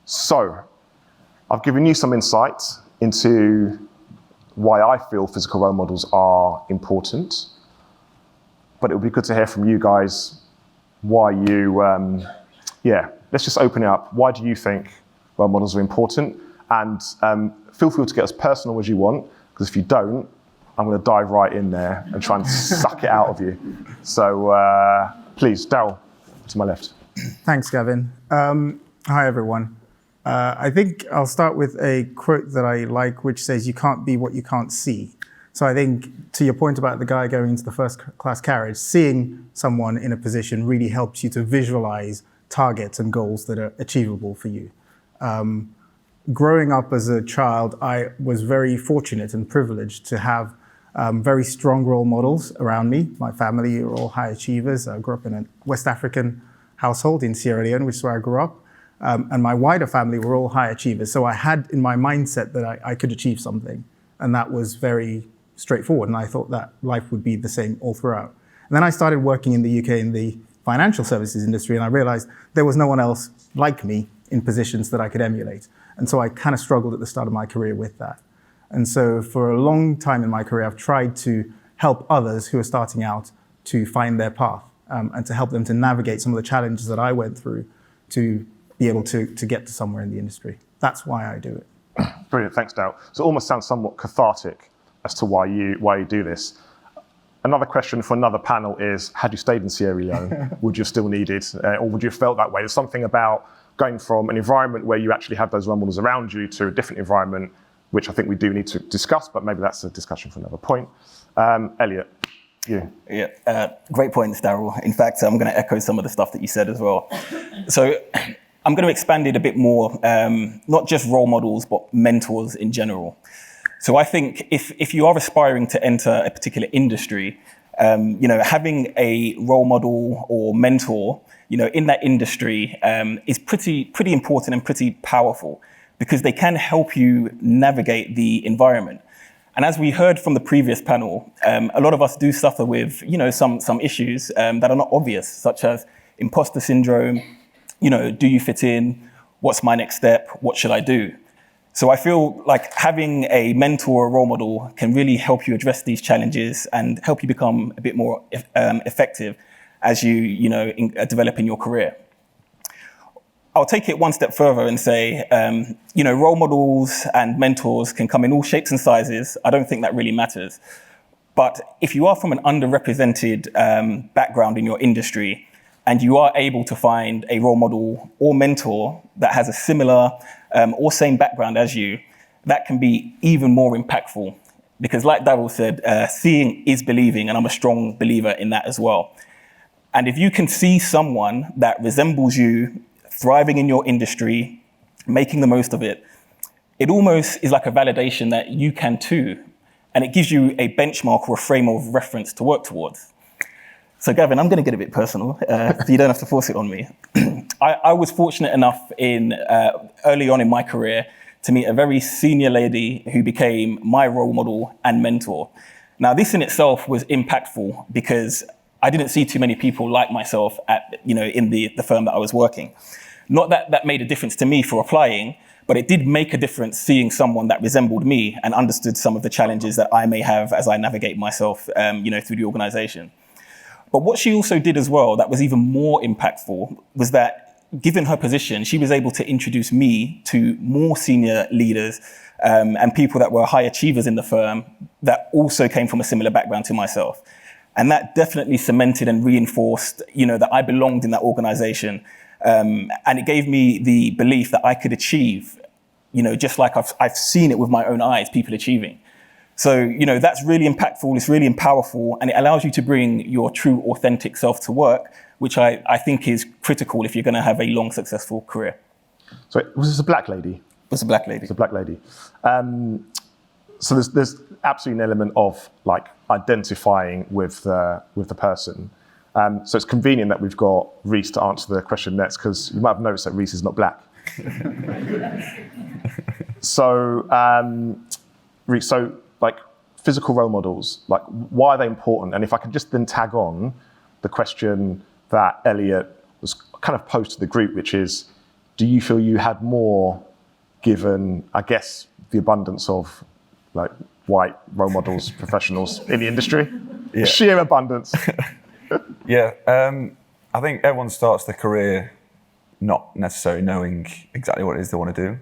Speaker 9: So, I've given you some insight into why I feel physical role models are important, but it would be good to hear from you guys why you, let's just open it up. Why do you think role models are important? And feel free to get as personal as you want, because if you don't, I'm going to dive right in there and try and suck it out of you. So please, Daryl, to my left.
Speaker 10: Thanks, Gavin. Hi, everyone. I think I'll start with a quote that I like, which says, "You can't be what you can't see." So I think, to your point about the guy going into the first class carriage, seeing someone in a position really helps you to visualize targets and goals that are achievable for you. Growing up as a child, I was very fortunate and privileged to have very strong role models around me. My family are all high achievers. I grew up in a West African household in Sierra Leone, which is where I grew up. And my wider family were all high achievers. So I had in my mindset that I could achieve something. And that was very straightforward. And I thought that life would be the same all throughout. And then I started working in the UK in the financial services industry, and I realized there was no one else like me in positions that I could emulate. And so I kind of struggled at the start of my career with that. And so for a long time in my career, I've tried to help others who are starting out to find their path and to help them to navigate some of the challenges that I went through to be able to get to somewhere in the industry. That's why I do it.
Speaker 9: Brilliant, thanks, Daryl. So it almost sounds somewhat cathartic as to why you do this. Another question for another panel is, had you stayed in Sierra Leone, would you have still needed, or would you have felt that way? There's something about going from an environment where you actually have those role models around you to a different environment, which I think we do need to discuss, but maybe that's a discussion for another point. Elliot, you.
Speaker 11: Yeah, great points, Daryl. In fact, I'm going to echo some of the stuff that you said as well. So I'm going to expand it a bit more, not just role models, but mentors in general. So I think if you are aspiring to enter a particular industry, having a role model or mentor, in that industry is pretty important and pretty powerful, because they can help you navigate the environment. And as we heard from the previous panel, a lot of us do suffer with, some issues that are not obvious, such as imposter syndrome. Do you fit in? What's my next step? What should I do? So I feel like having a mentor or role model can really help you address these challenges and help you become a bit more effective as you develop in your career. I'll take it one step further and say, role models and mentors can come in all shapes and sizes. I don't think that really matters. But if you are from an underrepresented background in your industry, and you are able to find a role model or mentor that has a similar or same background as you, that can be even more impactful. Because like Darryl said, seeing is believing, and I'm a strong believer in that as well. And if you can see someone that resembles you, thriving in your industry, making the most of it, it almost is like a validation that you can too. And it gives you a benchmark or a frame of reference to work towards. So Gavin, I'm going to get a bit personal, so you don't have to force it on me. I was fortunate enough early on in my career to meet a very senior lady who became my role model and mentor. Now, this in itself was impactful because I didn't see too many people like myself in the firm that I was working. Not that that made a difference to me for applying, but it did make a difference seeing someone that resembled me and understood some of the challenges that I may have as I navigate myself, through the organization. But what she also did as well that was even more impactful was that given her position, she was able to introduce me to more senior leaders and people that were high achievers in the firm that also came from a similar background to myself. And that definitely cemented and reinforced, that I belonged in that organization. And it gave me the belief that I could achieve, just like I've seen it with my own eyes, people achieving. So, that's really impactful, it's really powerful, and it allows you to bring your true, authentic self to work, which I think is critical if you're going to have a long, successful career.
Speaker 9: So was this a black lady?
Speaker 11: It was a black lady.
Speaker 9: It's a black lady. So there's absolutely an element of like identifying with the person. So it's convenient that we've got Reese to answer the question next, because you might have noticed that Reese is not black. So, Reese, like physical role models, like why are they important? And if I could just then tag on the question that Elliot was kind of posed to the group, which is, do you feel you had more given, I guess, the abundance of like white role models, professionals in the industry?
Speaker 12: Yeah.
Speaker 9: Sheer abundance.
Speaker 12: Yeah, I think everyone starts their career not necessarily knowing exactly what it is they want to do.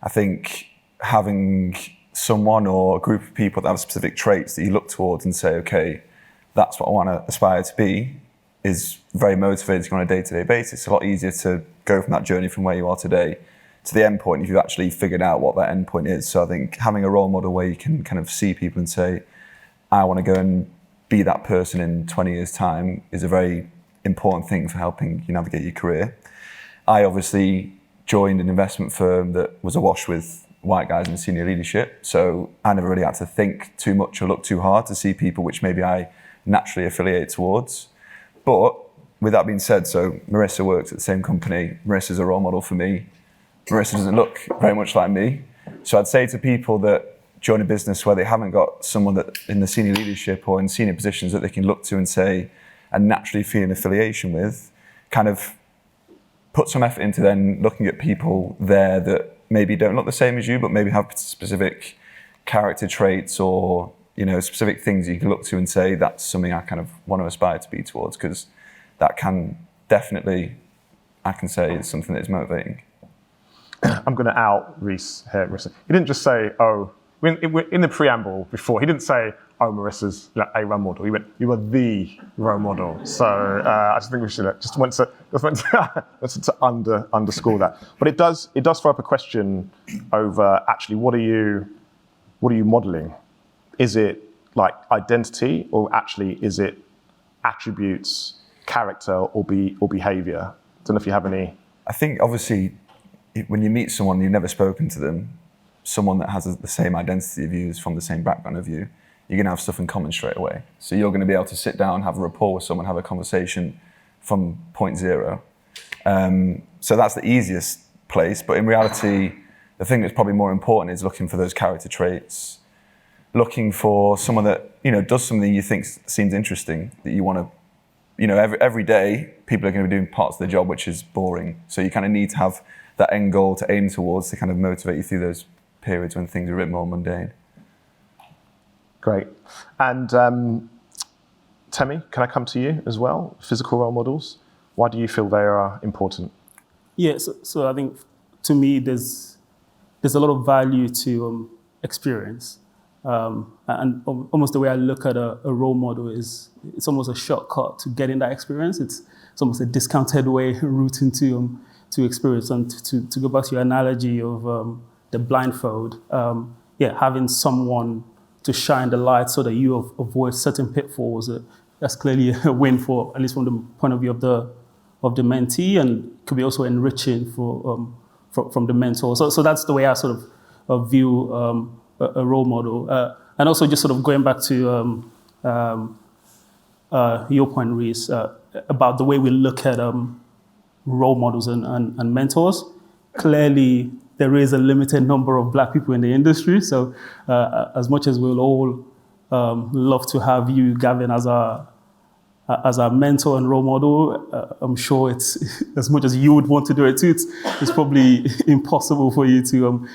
Speaker 12: I think having someone or a group of people that have specific traits that you look towards and say, okay, that's what I want to aspire to be, is very motivating on a day-to-day basis. It's a lot easier to go from that journey from where you are today to the end point if you've actually figured out what that end point is. So I think having a role model where you can kind of see people and say, I want to go and be that person in 20 years' time is a very important thing for helping you navigate your career. I obviously joined an investment firm that was awash with white guys in senior leadership, so I never really had to think too much or look too hard to see people which maybe I naturally affiliate towards. But with that being said, so Marissa works at the same company. Marissa's a role model for me. Marissa doesn't look very much like me. So I'd say to people that join a business where they haven't got someone that in the senior leadership or in senior positions that they can look to and say, and naturally feel an affiliation with, kind of put some effort into then looking at people there that maybe don't look the same as you, but maybe have specific character traits or specific things you can look to and say, that's something I kind of want to aspire to be towards, because that can definitely, I can say, is something that is motivating.
Speaker 9: I'm going to out Reese here, Marissa. He didn't just say, oh, in the preamble before, he didn't say, oh, Marissa's a role model. He went, you are the role model. So I just think we should just want to underscore that. But it does throw up a question over actually what are you modeling? Is it like identity, or actually is it attributes, character, or behavior? Don't know if you have any.
Speaker 12: I think obviously when you meet someone you've never spoken to them, someone that has the same identity of you, is from the same background of you, you're going to have stuff in common straight away. So you're going to be able to sit down, have a rapport with someone, have a conversation from point zero. So that's the easiest place. But in reality, the thing that's probably more important is looking for those character traits, looking for someone that does something you think seems interesting, that you want to, every day people are going to be doing parts of their job which is boring. So you kind of need to have that end goal to aim towards to kind of motivate you through those periods when things are a bit more mundane.
Speaker 9: Great. And Temi, can I come to you as well? Physical role models. Why do you feel they are important?
Speaker 13: Yeah, so I think to me there's a lot of value to experience. And almost the way I look at a role model is it's almost a shortcut to getting that experience. it's almost a discounted route into to experience. And to go back to your analogy of the blindfold, having someone to shine the light so that you avoid certain pitfalls, that's clearly a win for, at least from the point of view of the mentee, and could be also enriching from the mentor. So that's the way I sort of view a role model. And also just sort of going back to your point, Reese, about the way we look at role models and mentors. Clearly, there is a limited number of Black people in the industry. So as much as we'll all love to have you, Gavin, as our mentor and role model, I'm sure it's, as much as you would want to do it too, it's probably impossible for you to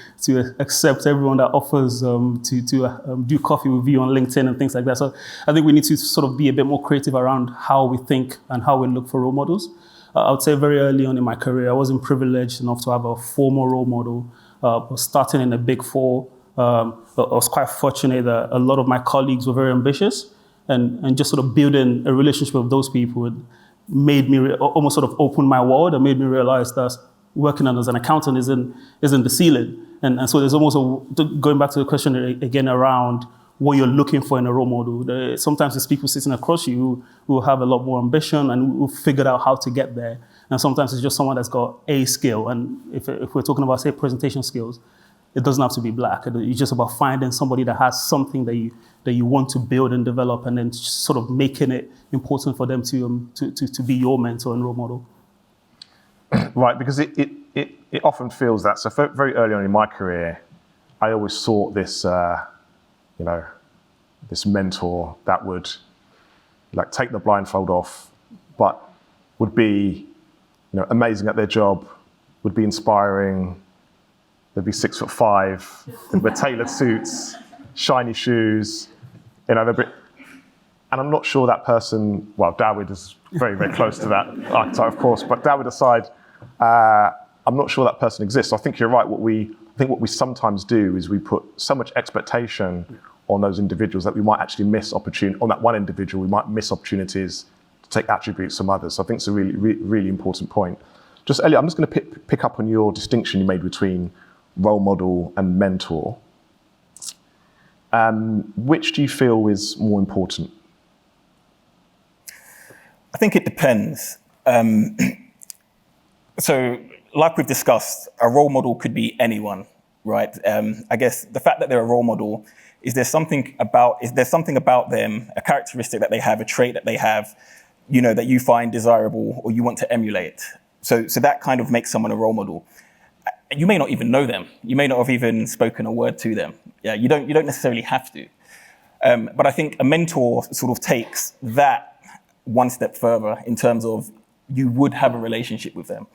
Speaker 13: accept everyone that offers to do coffee with you on LinkedIn and things like that. So I think we need to sort of be a bit more creative around how we think and how we look for role models. I would say very early on in my career, I wasn't privileged enough to have a formal role model. Starting in the Big Four, I was quite fortunate that a lot of my colleagues were very ambitious, and just sort of building a relationship with those people made me almost sort of open my world and made me realize that working as an accountant isn't the ceiling. And so there's almost going back to the question again around what you're looking for in a role model. Sometimes there's people sitting across you who will have a lot more ambition and who figured out how to get there. And sometimes it's just someone that's got a skill. And if we're talking about, say, presentation skills, it doesn't have to be Black. It's just about finding somebody that has something that you want to build and develop, and then sort of making it important for them to be your mentor and role model.
Speaker 9: Right, because it often feels that. So very early on in my career, I always sought this, this mentor that would like take the blindfold off, but would be, amazing at their job, would be inspiring. They'd be 6'5", they'd wear tailored suits, shiny shoes, and I'm not sure that person, well, Dawid is very, very close to that archetype, of course, but Dawid aside, I'm not sure that person exists. So I think you're right. What we sometimes do is we put so much expectation on those individuals that we might actually miss opportunity, on that one individual, we might miss opportunities to take attributes from others. So I think it's a really, really, really important point. Just, Elliot, I'm just going to pick up on your distinction you made between role model and mentor. Which do you feel is more important?
Speaker 11: I think it depends. So, like we've discussed, a role model could be anyone, right? I guess the fact that they're a role model, is there something about them, a characteristic that they have, a trait that they have, that you find desirable or you want to emulate? So that kind of makes someone a role model. You may not even know them. You may not have even spoken a word to them. Yeah, you don't necessarily have to. But I think a mentor sort of takes that one step further in terms of you would have a relationship with them.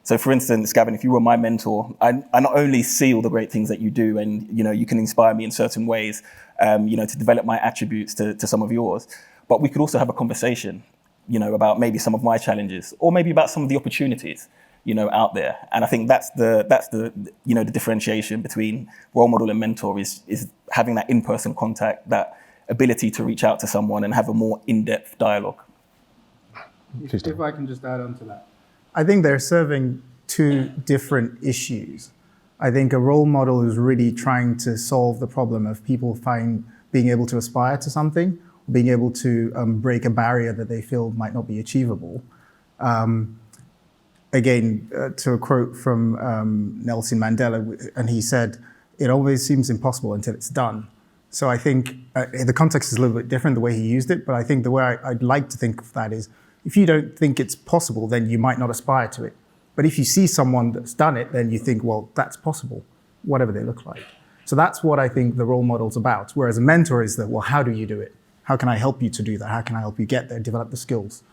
Speaker 11: So for instance, Gavin, if you were my mentor, I not only see all the great things that you do and, you can inspire me in certain ways, to develop my attributes to some of yours, but we could also have a conversation, about maybe some of my challenges or maybe about some of the opportunities, out there. And I think that's the the differentiation between role model and mentor is having that in-person contact, that ability to reach out to someone and have a more in-depth dialogue.
Speaker 10: If I can just add on to that. I think they're serving two different issues. I think a role model is really trying to solve the problem of people being able to aspire to something, being able to break a barrier that they feel might not be achievable. Again, to a quote from Nelson Mandela, and he said, "It always seems impossible until it's done." So I think the context is a little bit different, the way he used it, but I think the way I'd like to think of that is, if you don't think it's possible, then you might not aspire to it. But if you see someone that's done it, then you think, well, that's possible, whatever they look like. So that's what I think the role model's about. Whereas a mentor is that, well, how do you do it? How can I help you to do that? How can I help you get there, develop the skills,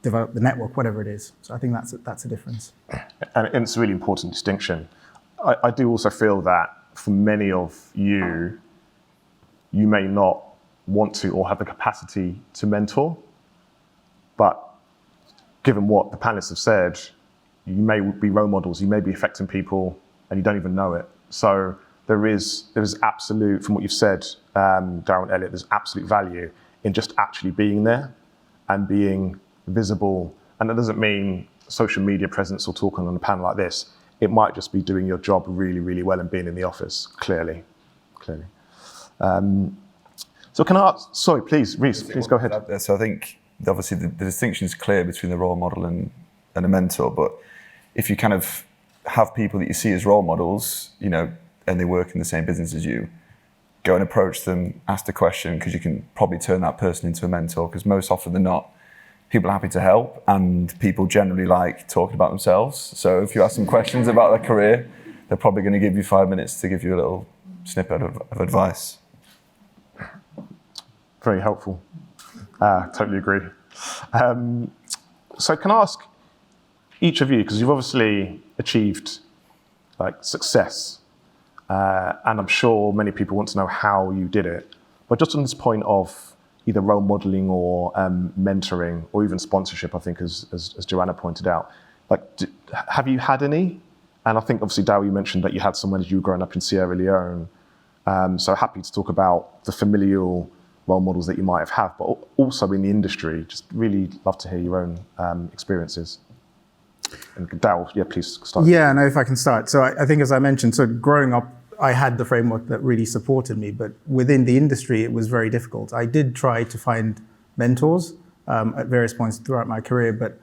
Speaker 10: develop the network, whatever it is. So I think that's a difference.
Speaker 9: And it's a really important distinction. I do also feel that for many of you, you may not want to or have the capacity to mentor, but given what the panelists have said, you may be role models, you may be affecting people, and you don't even know it. So there is absolute, from what you've said, Darryl and Elliot, there's absolute value in just actually being there and being visible, and that doesn't mean social media presence or talking on a panel like this. It might just be doing your job really, really well and being in the office, clearly. So can I ask, sorry, please, Reece, please go ahead.
Speaker 12: So I think obviously the distinction is clear between the role model and a mentor, but if you kind of have people that you see as role models, you know, and they work in the same business as you, go and approach them, ask the question, because you can probably turn that person into a mentor, because most often than not, people are happy to help, and people generally like talking about themselves. So if you ask them questions about their career, they're probably going to give you 5 minutes to give you a little snippet of advice.
Speaker 9: Very helpful. Totally agree. So can I ask each of you, because you've obviously achieved like success, and I'm sure many people want to know how you did it, but just on this point of either role modeling or mentoring or even sponsorship, I think as Joanna pointed out, like have you had any? And I think obviously Darryl, you mentioned that you had someone as you were growing up in Sierra Leone. So happy to talk about the familial role models that you might have had, but also in the industry. Just really love to hear your own experiences. And Darryl, yeah, please start.
Speaker 10: Yeah, no, if I can start. So I think, as I mentioned, so growing up, I had the framework that really supported me, but within the industry, it was very difficult. I did try to find mentors at various points throughout my career, but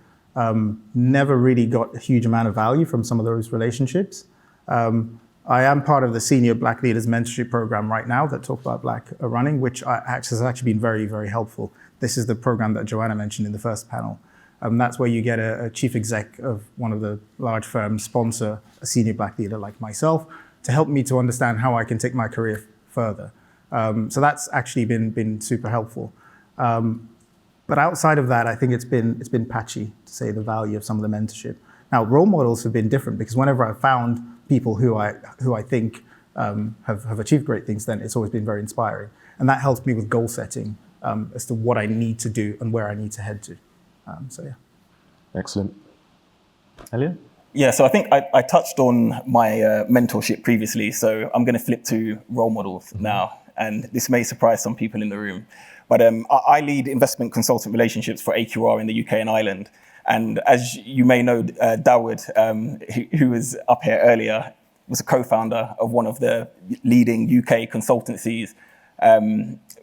Speaker 10: never really got a huge amount of value from some of those relationships. I am part of the Senior Black Leaders Mentorship Program right now that Talk About Black are running, which has actually been very, very helpful. This is the program that Joanna mentioned in the first panel. That's where you get a chief exec of one of the large firms sponsor a senior black leader like myself to help me to understand how I can take my career further. So that's actually been super helpful. But outside of that, I think it's been patchy, to say the value of some of the mentorship. Now, role models have been different, because whenever I've found people who I think have achieved great things, then it's always been very inspiring. And that helps me with goal setting as to what I need to do and where I need to head to. So yeah.
Speaker 9: Excellent. Elliot?
Speaker 11: Yeah, so I think I touched on my mentorship previously, so I'm going to flip to role models now. And this may surprise some people in the room. But I lead investment consultant relationships for AQR in the UK and Ireland. And as you may know, Dawood, who was up here earlier, was a co-founder of one of the leading UK consultancies,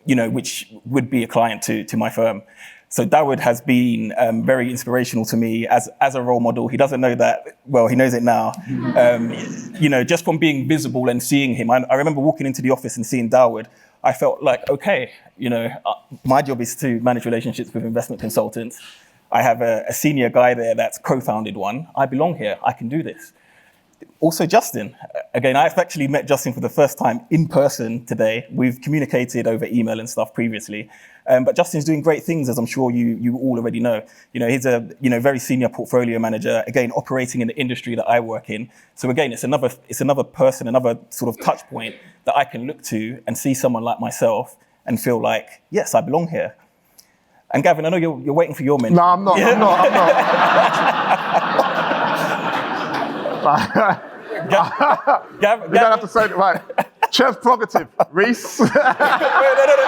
Speaker 11: which would be a client to my firm. So Dawood has been very inspirational to me as a role model. He doesn't know that, well, he knows it now. Just from being visible and seeing him. I remember walking into the office and seeing Dawood. I felt like, okay, my job is to manage relationships with investment consultants. I have a senior guy there that's co-founded one. I belong here. I can do this. Also, Justin. Again, I've actually met Justin for the first time in person today. We've communicated over email and stuff previously. But Justin's doing great things, as I'm sure you all already know. He's a very senior portfolio manager, again, operating in the industry that I work in. So again, it's another person, another sort of touch point that I can look to and see someone like myself and feel like, yes, I belong here. And Gavin, I know you're waiting for your mentor.
Speaker 9: No, I'm not. I'm not.
Speaker 11: Gavin,
Speaker 9: you don't have to say it right. Chair's prerogative, Reece.
Speaker 11: I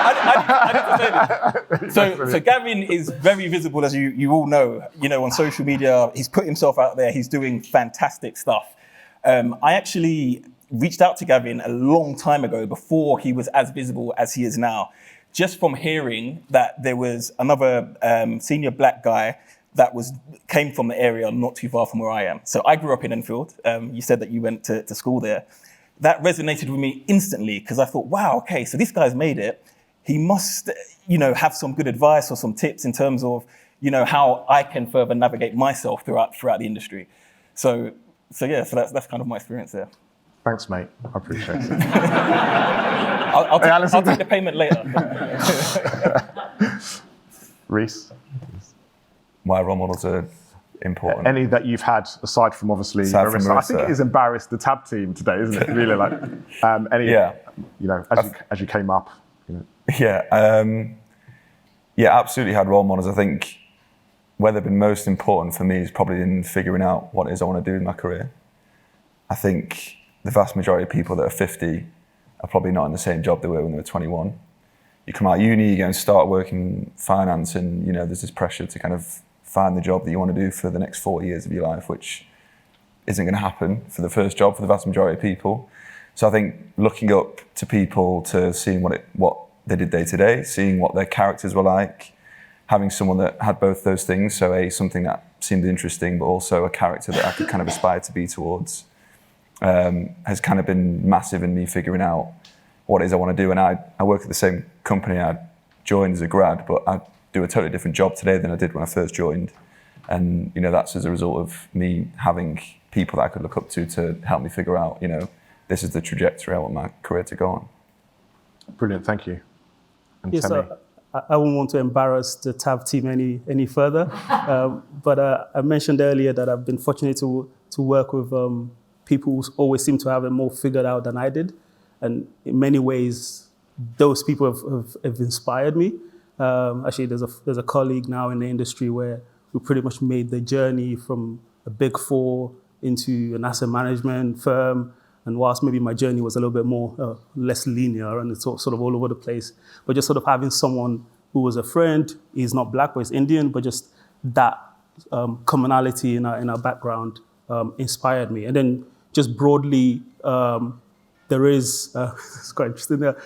Speaker 11: didn't say this. So Gavin is very visible, as you all know. On social media, he's put himself out there. He's doing fantastic stuff. I actually reached out to Gavin a long time ago, before he was as visible as he is now, just from hearing that there was another senior black guy that came from the area not too far from where I am. So I grew up in Enfield. You said that you went to school there. That resonated with me instantly, because I thought, wow, okay, so this guy's made it. He must, have some good advice or some tips in terms of, how I can further navigate myself throughout the industry. So that's kind of my experience there.
Speaker 9: Thanks, mate. I appreciate it.
Speaker 11: I'll take the payment later.
Speaker 9: Reece?
Speaker 12: My role models are important.
Speaker 9: Any that you've had, aside from obviously Marissa? I think it has embarrassed the tab team today, isn't it? Really, like as you came up.
Speaker 12: Yeah, absolutely had role models. I think where they've been most important for me is probably in figuring out what it is I want to do in my career. I think the vast majority of people that are 50 are probably not in the same job they were when they were 21. You come out of uni, you go and start working finance, and there's this pressure to kind of find the job that you want to do for the next 40 years of your life, which isn't going to happen for the first job for the vast majority of people. So I think looking up to people, to seeing what they did day to day, seeing what their characters were like, having someone that had both those things, so something that seemed interesting, but also a character that I could kind of aspire to be towards, has kind of been massive in me figuring out what it is I want to do. And I work at the same company I joined as a grad, but I do a totally different job today than I did when I first joined. And, that's as a result of me having people that I could look up to help me figure out, this is the trajectory I want my career to go on.
Speaker 9: Brilliant, thank you. And
Speaker 13: Yes,
Speaker 9: Temi?
Speaker 13: I wouldn't want to embarrass the TAB team any further, but I mentioned earlier that I've been fortunate to work with people who always seem to have it more figured out than I did, and in many ways, those people have inspired me. Actually, there's a colleague now in the industry where we pretty much made the journey from a big four into an asset management firm. And whilst maybe my journey was a little bit more less linear and it's sort of all over the place, but just sort of having someone who was a friend, he's not black, but he's Indian, but just that commonality in our background inspired me. And then just broadly, there is, it's quite interesting there.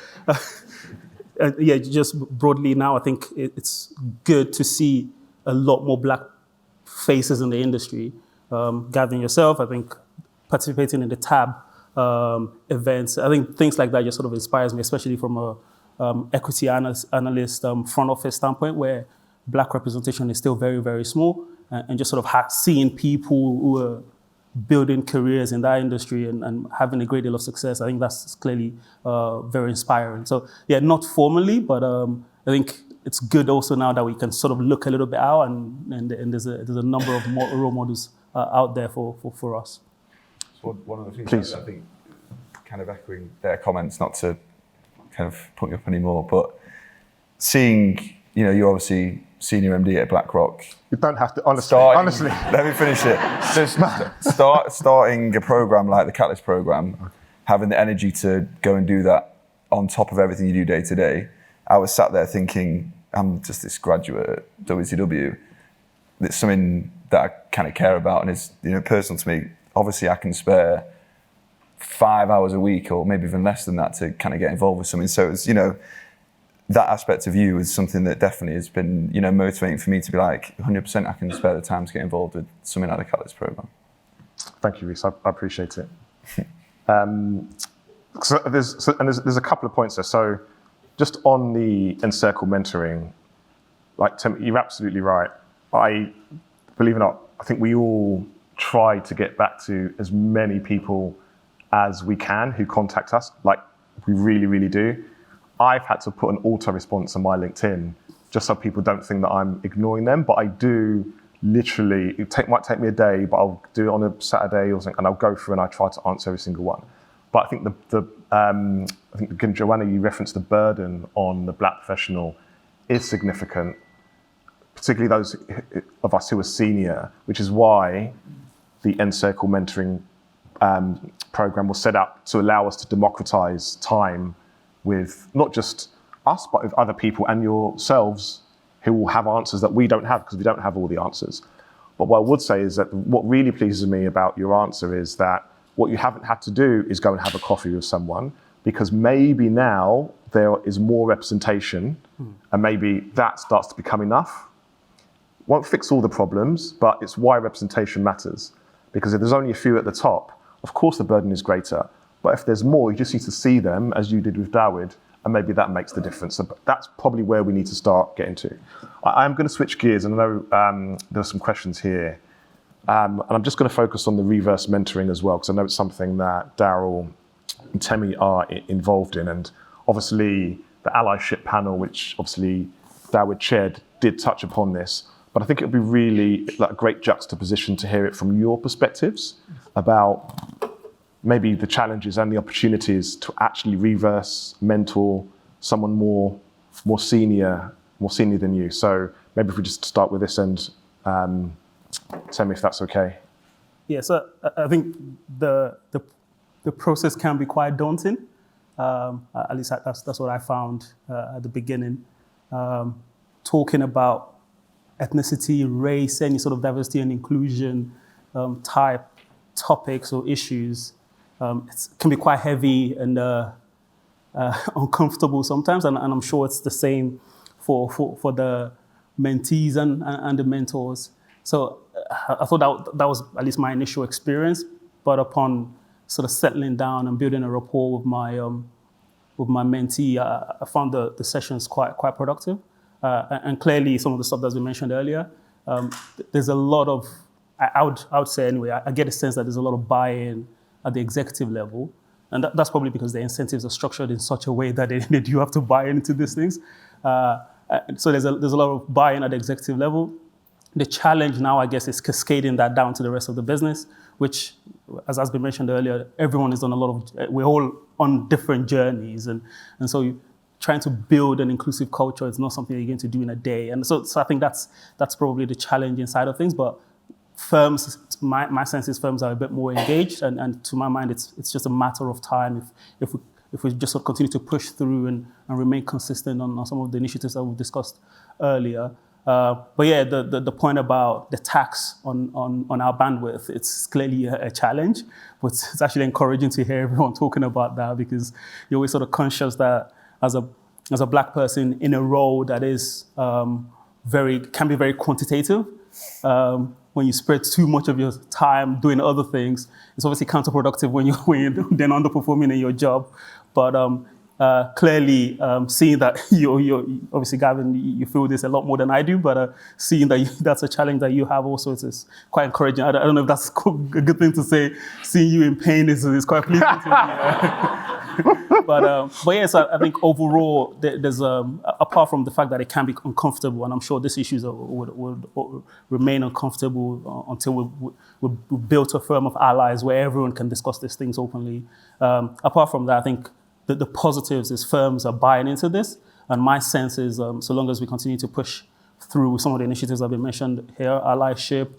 Speaker 13: Just broadly now, I think it's good to see a lot more black faces in the industry. Gathering yourself, I think participating in the TAB events, I think things like that just sort of inspires me, especially from a equity analyst front office standpoint, where black representation is still very, very small, and just sort of seeing people who are building careers in that industry and having a great deal of success. I think that's clearly very inspiring. So yeah, not formally, but I think it's good also now that we can sort of look a little bit out, and there's a number of role models out there for us.
Speaker 12: So one of the things I think, kind of echoing their comments, not to kind of put you up anymore, but seeing, you're obviously senior MD at BlackRock.
Speaker 9: You don't have to, honestly.
Speaker 12: Let me finish it. Just starting a program like the Catalyst program, having the energy to go and do that on top of everything you do day to day. I was sat there thinking, I'm just this graduate at WCW. It's something that I kind of care about and is, personal to me. Obviously, I can spare 5 hours a week or maybe even less than that to kind of get involved with something. So it's, that aspect of you is something that definitely has been, motivating for me to be like, 100% I can spare the time to get involved with something like the Catalyst program.
Speaker 9: Thank you, Reece. I appreciate it. So there's a couple of points there. So just on the Encircle mentoring, like Tim, you're absolutely right. Believe it or not, I think we all try to get back to as many people as we can who contact us. Like we really, really do. I've had to put an auto response on my LinkedIn just so people don't think that I'm ignoring them, but I do literally, might take me a day, but I'll do it on a Saturday or something, and I'll go through and I try to answer every single one. But I think I think again, Joanna, you referenced the burden on the black professional is significant, particularly those of us who are senior, which is why the Encircle mentoring program was set up to allow us to democratize time with not just us, but with other people and yourselves who will have answers that we don't have because we don't have all the answers. But what I would say is that what really pleases me about your answer is that what you haven't had to do is go and have a coffee with someone, because maybe now there is more representation and maybe that starts to become enough. Won't fix all the problems, but it's why representation matters. Because if there's only a few at the top, of course the burden is greater. But if there's more, you just need to see them, as you did with Dawood, and maybe that makes the difference. So that's probably where we need to start getting to. I'm going to switch gears, and I know there are some questions here. And I'm just going to focus on the reverse mentoring as well, because I know it's something that Daryl and Temi are involved in. And obviously, the allyship panel, which obviously Dawood chaired, did touch upon this. But I think it would be really like a great juxtaposition to hear it from your perspectives about maybe the challenges and the opportunities to actually reverse mentor someone more senior than you. So maybe if we just start with this end, tell me if that's okay.
Speaker 13: Yeah, so I think the process can be quite daunting. At least that's what I found at the beginning. Talking about ethnicity, race, any sort of diversity and inclusion type topics or issues, it can be quite heavy and uncomfortable sometimes, and I'm sure it's the same for the mentees and the mentors. So I thought that was at least my initial experience, but upon sort of settling down and building a rapport with my mentee, I found the sessions quite productive. And clearly, some of the stuff that's been mentioned earlier, there's a lot of, I would say anyway, I get a sense that there's a lot of buy-in at the executive level. And that's probably because the incentives are structured in such a way that they do have to buy into these things. So there's a lot of buy-in at the executive level. The challenge now, I guess, is cascading that down to the rest of the business, which, as has been mentioned earlier, everyone is on we're all on different journeys. And so trying to build an inclusive culture is not something you're going to do in a day. And so I think that's probably the challenging side of things. But firms, my sense is firms are a bit more engaged. And to my mind, it's just a matter of time if we just sort of continue to push through and remain consistent on some of the initiatives that we've discussed earlier. But yeah, the point about the tax on our bandwidth, it's clearly a challenge, but it's actually encouraging to hear everyone talking about that, because you're always sort of conscious that as a Black person in a role that is can be very quantitative, when you spread too much of your time doing other things, it's obviously counterproductive when you're then underperforming in your job. But clearly, seeing that you're obviously, Gavin, you feel this a lot more than I do, but seeing that that's a challenge that you have also is quite encouraging. I don't know if that's a good thing to say. Seeing you in pain is quite pleasing to me. But yeah, so I think overall, there's apart from the fact that it can be uncomfortable, and I'm sure these issues would remain uncomfortable until we've built a firm of allies where everyone can discuss these things openly. Apart from that, I think the positives is firms are buying into this. And my sense is so long as we continue to push through some of the initiatives that have been mentioned here, allyship,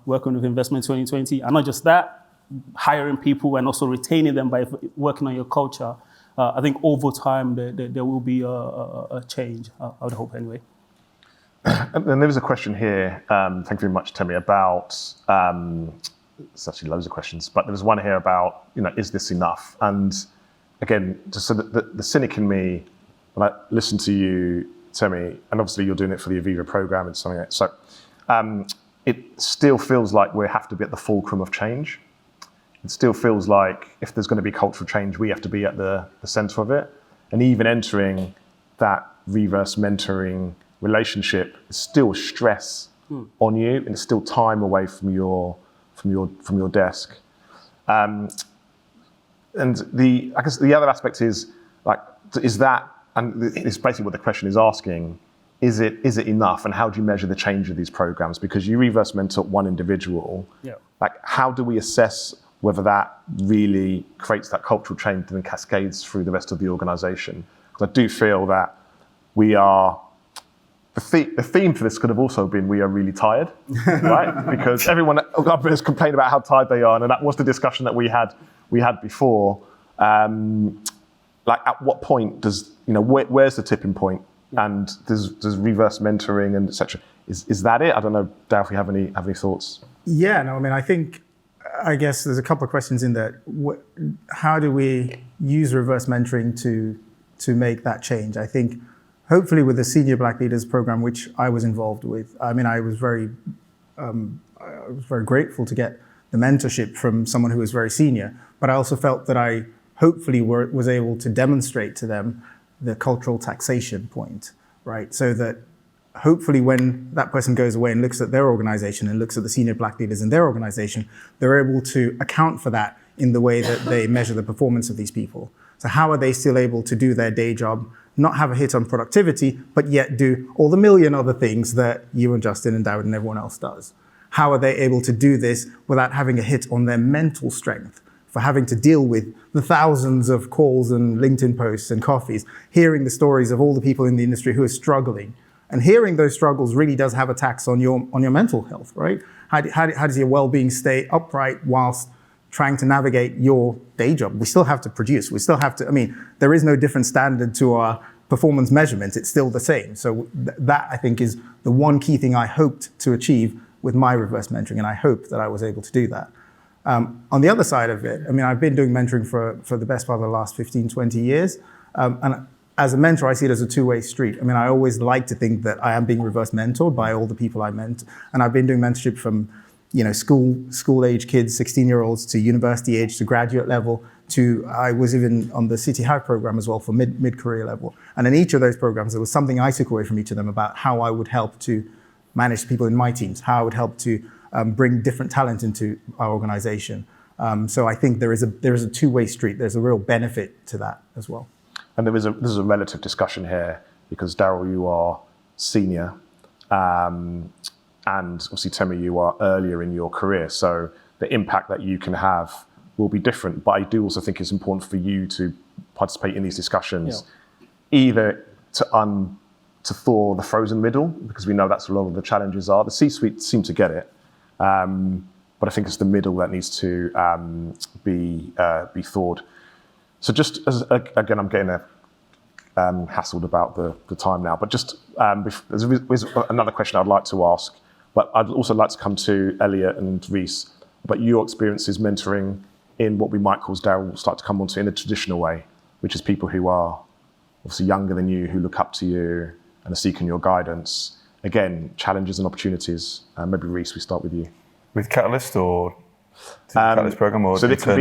Speaker 13: working with Investment 2020, and not just that, hiring people and also retaining them by working on your culture, I think over time there will be a change, I would hope anyway.
Speaker 9: And there was a question here, thank you very much, Temi, about, there's actually loads of questions, but there was one here about, is this enough? And again, just so the cynic in me, when I listen to you, Temi, and obviously you're doing it for the Aviva program and something like that, so it still feels like we have to be at the fulcrum of change. It still feels like if there's going to be cultural change, we have to be at the center of it. And even entering that reverse mentoring relationship is still stress on you, and it's still time away from your desk. And I guess the other aspect is that, and it's basically what the question is asking, is it enough, and how do you measure the change of these programs? Because you reverse mentor one individual, how do we assess whether that really creates that cultural change and then cascades through the rest of the organization? Because I do feel that the theme for this could have also been, we are really tired, right? Because everyone has complained about how tired they are, and that was the discussion that we had before. At what point does, where's the tipping point? And does reverse mentoring and et cetera, is that it? I don't know, Dow, if you have any thoughts.
Speaker 10: Yeah, no, I guess there's a couple of questions in there. How do we use reverse mentoring to make that change? I think hopefully with the Senior Black Leaders Program, which I was involved with, I was very grateful to get the mentorship from someone who was very senior, but I also felt that I hopefully was able to demonstrate to them the cultural taxation point, right? So that hopefully when that person goes away and looks at their organization and looks at the senior Black leaders in their organization, they're able to account for that in the way that they measure the performance of these people. So how are they still able to do their day job, not have a hit on productivity, but yet do all the million other things that you and Justin and David and everyone else does? How are they able to do this without having a hit on their mental strength, for having to deal with the thousands of calls and LinkedIn posts and coffees, hearing the stories of all the people in the industry who are struggling? And hearing those struggles really does have a tax on your mental health, right? How does your well-being stay upright whilst trying to navigate your day job? We still have to produce. We still have to, there is no different standard to our performance measurement, it's still the same. So that, I think, is the one key thing I hoped to achieve with my reverse mentoring, and I hope that I was able to do that. On the other side of it, I mean, I've been doing mentoring for the best part of the last 15, 20 years. And as a mentor, I see it as a two-way street. I mean, I always like to think that I am being reverse mentored by all the people I mentor. And I've been doing mentorship from, school age kids, 16-year-olds, to university age, to graduate level, to I was even on the City Hive program as well for mid-career level. And in each of those programs, there was something I took away from each of them about how I would help to manage people in my teams, how I would help to bring different talent into our organization. So I think there is a two-way street. There's a real benefit to that as well.
Speaker 9: And there's a relative discussion here because Daryl, you are senior, and obviously Temi, you are earlier in your career. So the impact that you can have will be different. But I do also think it's important for you to participate in these discussions, either to thaw the frozen middle, because we know that's where a lot of the challenges are. The C-suite seem to get it, but I think it's the middle that needs to be thawed. So just again, I'm getting hassled about the time now, but just there's another question I'd like to ask, but I'd also like to come to Elliot and Reese about your experiences mentoring in what we might call, as Daryl will start to come onto, in a traditional way, which is people who are obviously younger than you, who look up to you and are seeking your guidance. Again, challenges and opportunities. Maybe Reese, we start with you.
Speaker 12: With Catalyst or the Catalyst program, or
Speaker 9: so it could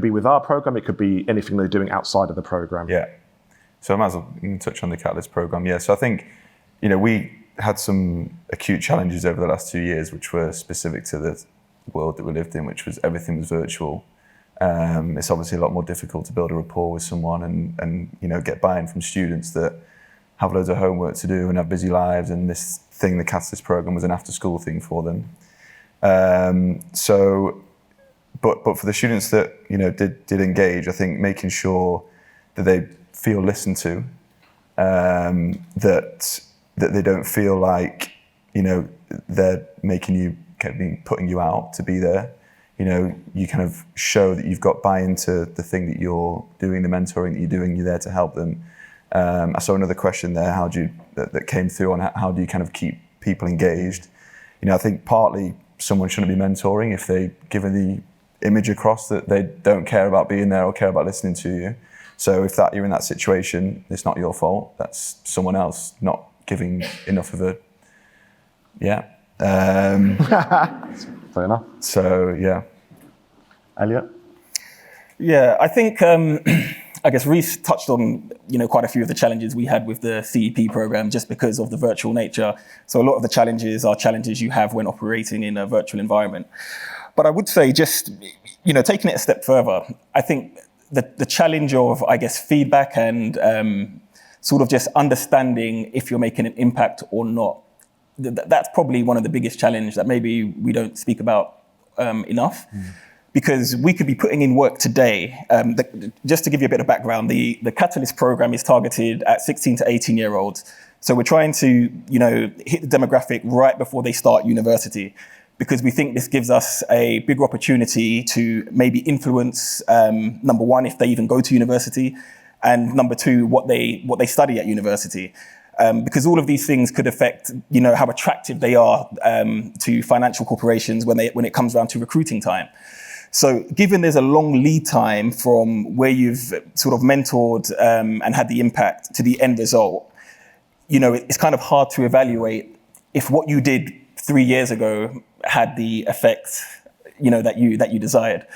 Speaker 9: be with our program. It could be anything they're doing outside of the program.
Speaker 12: Yeah. So I might as well touch on the Catalyst program. Yeah. So I think, we had some acute challenges over the last 2 years, which were specific to the world that we lived in, which was everything was virtual. It's obviously a lot more difficult to build a rapport with someone and get buy-in from students that have loads of homework to do and have busy lives. And this thing, the Catalyst program, was an after-school thing for them. But for the students that did engage, I think making sure that they feel listened to, that they don't feel like they're putting you out to be there. You kind of show that you've got buy-in to the thing that you're doing, the mentoring that you're doing. You're there to help them. I saw another question there. That came through on how do you kind of keep people engaged? I think partly someone shouldn't be mentoring if they given the image across that they don't care about being there or care about listening to you. So if you're in that situation, it's not your fault. That's someone else not giving enough of a,
Speaker 9: Fair enough.
Speaker 12: So, yeah.
Speaker 9: Elliot?
Speaker 11: Yeah, I think, I guess Reese touched on, quite a few of the challenges we had with the CEP program just because of the virtual nature. So a lot of the challenges are challenges you have when operating in a virtual environment. But I would say just, taking it a step further, I think the challenge of, I guess, feedback and sort of just understanding if you're making an impact or not, that's probably one of the biggest challenges that maybe we don't speak about enough. Because we could be putting in work today. Just to give you a bit of background, the Catalyst program is targeted at 16 to 18-year-olds. So we're trying to, hit the demographic right before they start university, because we think this gives us a bigger opportunity to maybe influence, number one, if they even go to university, and number two, what they study at university. Because all of these things could affect, how attractive they are to financial corporations when it comes around to recruiting time. So given there's a long lead time from where you've sort of mentored and had the impact to the end result, it's kind of hard to evaluate if what you did 3 years ago had the effect, that you desired.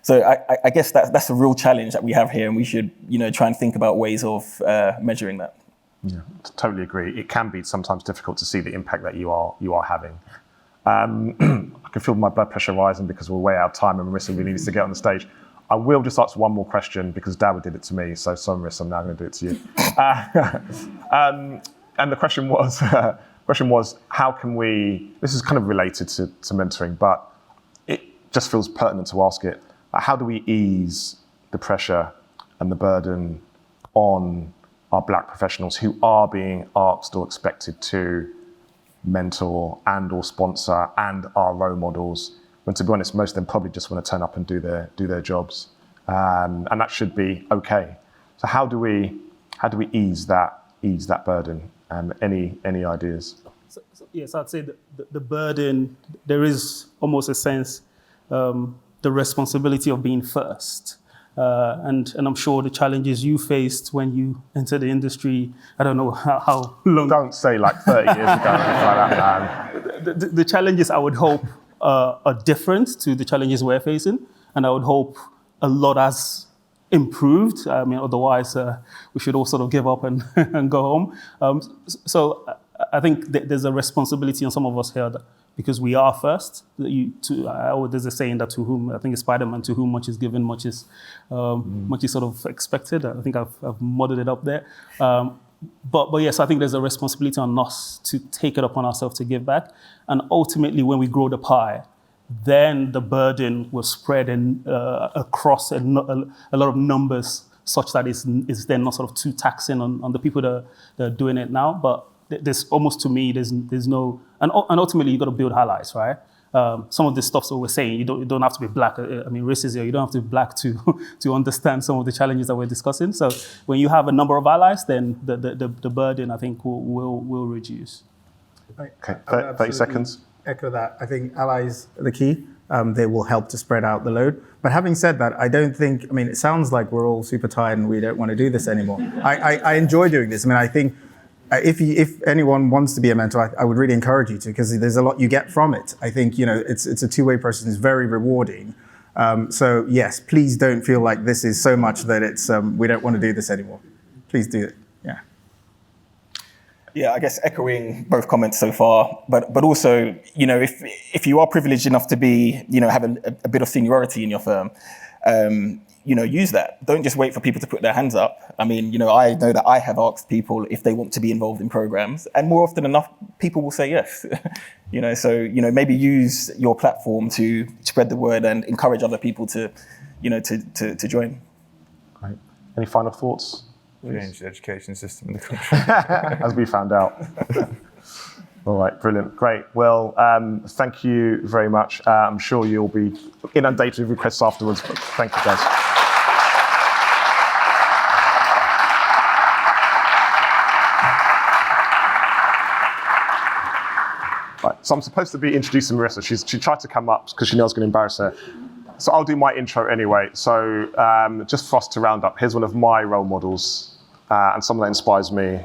Speaker 11: So I guess that's a real challenge that we have here, and we should, try and think about ways of measuring that.
Speaker 9: Yeah, totally agree. It can be sometimes difficult to see the impact that you are having. I can feel my blood pressure rising because we're way out of time and Marissa really needs to get on the stage. I will just ask one more question because Daryl did it to me. So sorry, Marissa, I'm now going to do it to you. And the question was, how can we, this is kind of related to mentoring, but it just feels pertinent to ask it. How do we ease the pressure and the burden on our Black professionals who are being asked or expected to mentor and or sponsor and are role models, when to be honest, most of them probably just want to turn up and do their jobs, and that should be okay. So how do we how do we ease that burden? Any ideas?
Speaker 13: Yes, I'd say the burden, there is almost a sense, the responsibility of being first. And I'm sure the challenges you faced when you entered the industry, I don't know how long.
Speaker 9: Don't say like 30 years ago, like that, man.
Speaker 13: The challenges, I would hope, are different to the challenges we're facing. And I would hope a lot has improved. I mean, otherwise, we should all sort of give up and, and go home. So I think there's a responsibility on some of us here that, because we are first. There's a saying that to whom, I think it's Spider-Man, to whom much is given, much is sort of expected. I think I've modded it up there. But yes, I think there's a responsibility on us to take it upon ourselves to give back. And ultimately, when we grow the pie, then the burden will spread across a lot of numbers such that it's then not sort of too taxing on the people that are doing it now. But there's almost, to me, there's no, and ultimately you've got to build allies, right? Some of the stuff that we're saying, you don't have to be black. I mean, racism, you don't have to be black to understand some of the challenges that we're discussing. So when you have a number of allies, then the burden, I think, will reduce.
Speaker 9: Okay, 30 seconds.
Speaker 10: Echo that. I think allies are the key. They will help to spread out the load. But having said that, I don't think, I mean, it sounds like we're all super tired and we don't want to do this anymore. I enjoy doing this. I mean, I think if anyone wants to be a mentor, I would really encourage you to, because there's a lot you get from it. I think, it's a two-way process. It's very rewarding. So yes, please don't feel like this is so much that it's we don't want to do this anymore. Please do it. Yeah.
Speaker 11: Yeah, I guess echoing both comments so far, but also, if you are privileged enough to be, have a bit of seniority in your firm, use that. Don't just wait for people to put their hands up. I mean, I know that I have asked people if they want to be involved in programs, and more often than enough, people will say yes. So maybe use your platform to spread the word and encourage other people to join.
Speaker 9: Great. Any final thoughts?
Speaker 12: Change the education system in the country.
Speaker 9: As we found out. All right, brilliant, great. Well, thank you very much. I'm sure you'll be inundated with requests afterwards, but thank you, guys. Right, so I'm supposed to be introducing Marissa. She tried to come up because she knows I was going to embarrass her. So I'll do my intro anyway. So just for us to round up, here's one of my role models and someone that inspires me,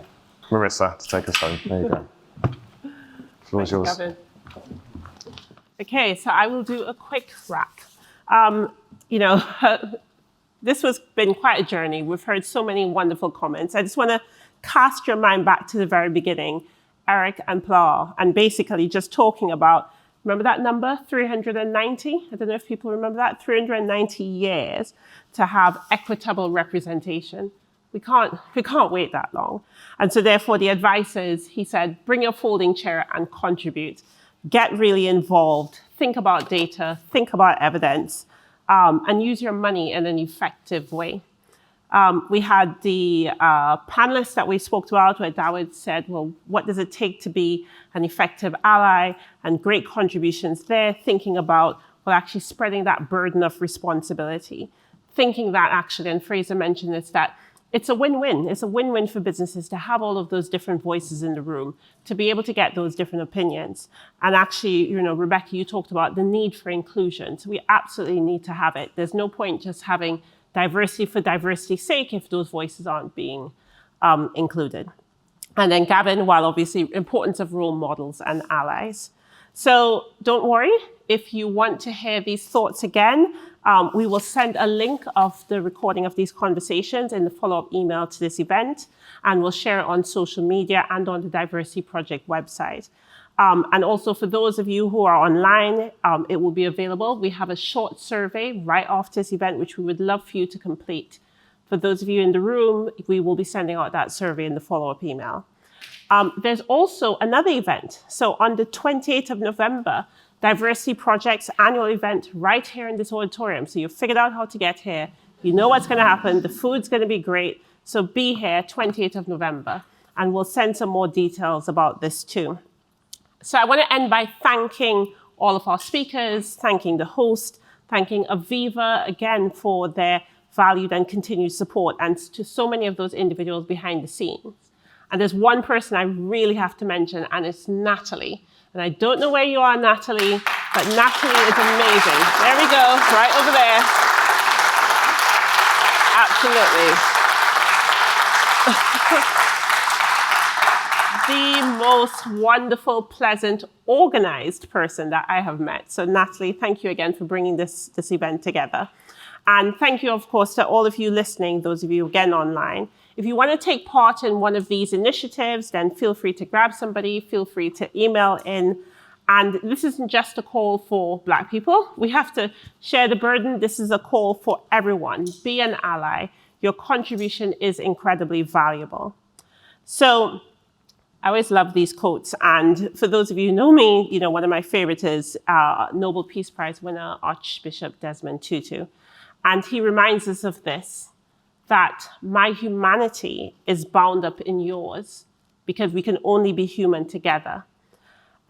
Speaker 9: Marissa, to take us home. There you go. The floor is yours.
Speaker 1: Okay, so I will do a quick wrap. This has been quite a journey. We've heard so many wonderful comments. I just want to cast your mind back to the very beginning, Eric and Pilar, and basically just talking about, remember that number, 390? I don't know if people remember that, 390 years to have equitable representation. We can't wait that long. And so therefore the advice is, he said, bring your folding chair and contribute. Get really involved. Think about data, think about evidence, and use your money in an effective way. We had the panelists that we spoke about where Dawood said, well, what does it take to be an effective ally? And great contributions there, thinking about, well, actually spreading that burden of responsibility. Thinking that actually, and Fraser mentioned this, that it's a win-win. It's a win-win for businesses to have all of those different voices in the room, to be able to get those different opinions. And actually, Rebecca, you talked about the need for inclusion. So we absolutely need to have it. There's no point just having diversity for diversity's sake if those voices aren't being included. And then Gavin, while obviously importance of role models and allies. So don't worry, if you want to hear these thoughts again, we will send a link of the recording of these conversations in the follow-up email to this event, and we'll share it on social media and on the Diversity Project website. And also for those of you who are online, it will be available. We have a short survey right after this event, which we would love for you to complete. For those of you in the room, we will be sending out that survey in the follow-up email. There's also another event. So on the 28th of November, Diversity Project's annual event right here in this auditorium. So you've figured out how to get here. You know what's going to happen. The food's going to be great. So be here 28th of November. And we'll send some more details about this too. So I want to end by thanking all of our speakers, thanking the host, thanking Aviva again for their valued and continued support, and to so many of those individuals behind the scenes. And there's one person I really have to mention, and it's Natalie. And I don't know where you are, Natalie, but Natalie is amazing. There we go, right over there. Absolutely. The most wonderful, pleasant, organized person that I have met. So Natalie, thank you again for bringing this event together. And thank you, of course, to all of you listening, those of you again online. If you want to take part in one of these initiatives, then feel free to grab somebody, feel free to email in. And this isn't just a call for Black people. We have to share the burden. This is a call for everyone. Be an ally. Your contribution is incredibly valuable. So I always love these quotes. And for those of you who know me, you know, one of my favorites is Nobel Peace Prize winner Archbishop Desmond Tutu. And he reminds us of this, that my humanity is bound up in yours because we can only be human together.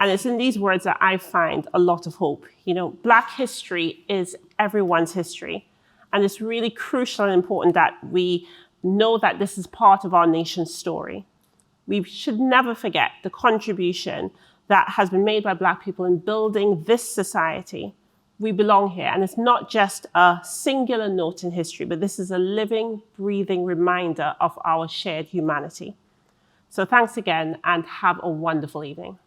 Speaker 1: And it's in these words that I find a lot of hope. You know, Black history is everyone's history. And it's really crucial and important that we know that this is part of our nation's story. We should never forget the contribution that has been made by Black people in building this society. We belong here. And it's not just a singular note in history, but this is a living, breathing reminder of our shared humanity. So thanks again, and have a wonderful evening.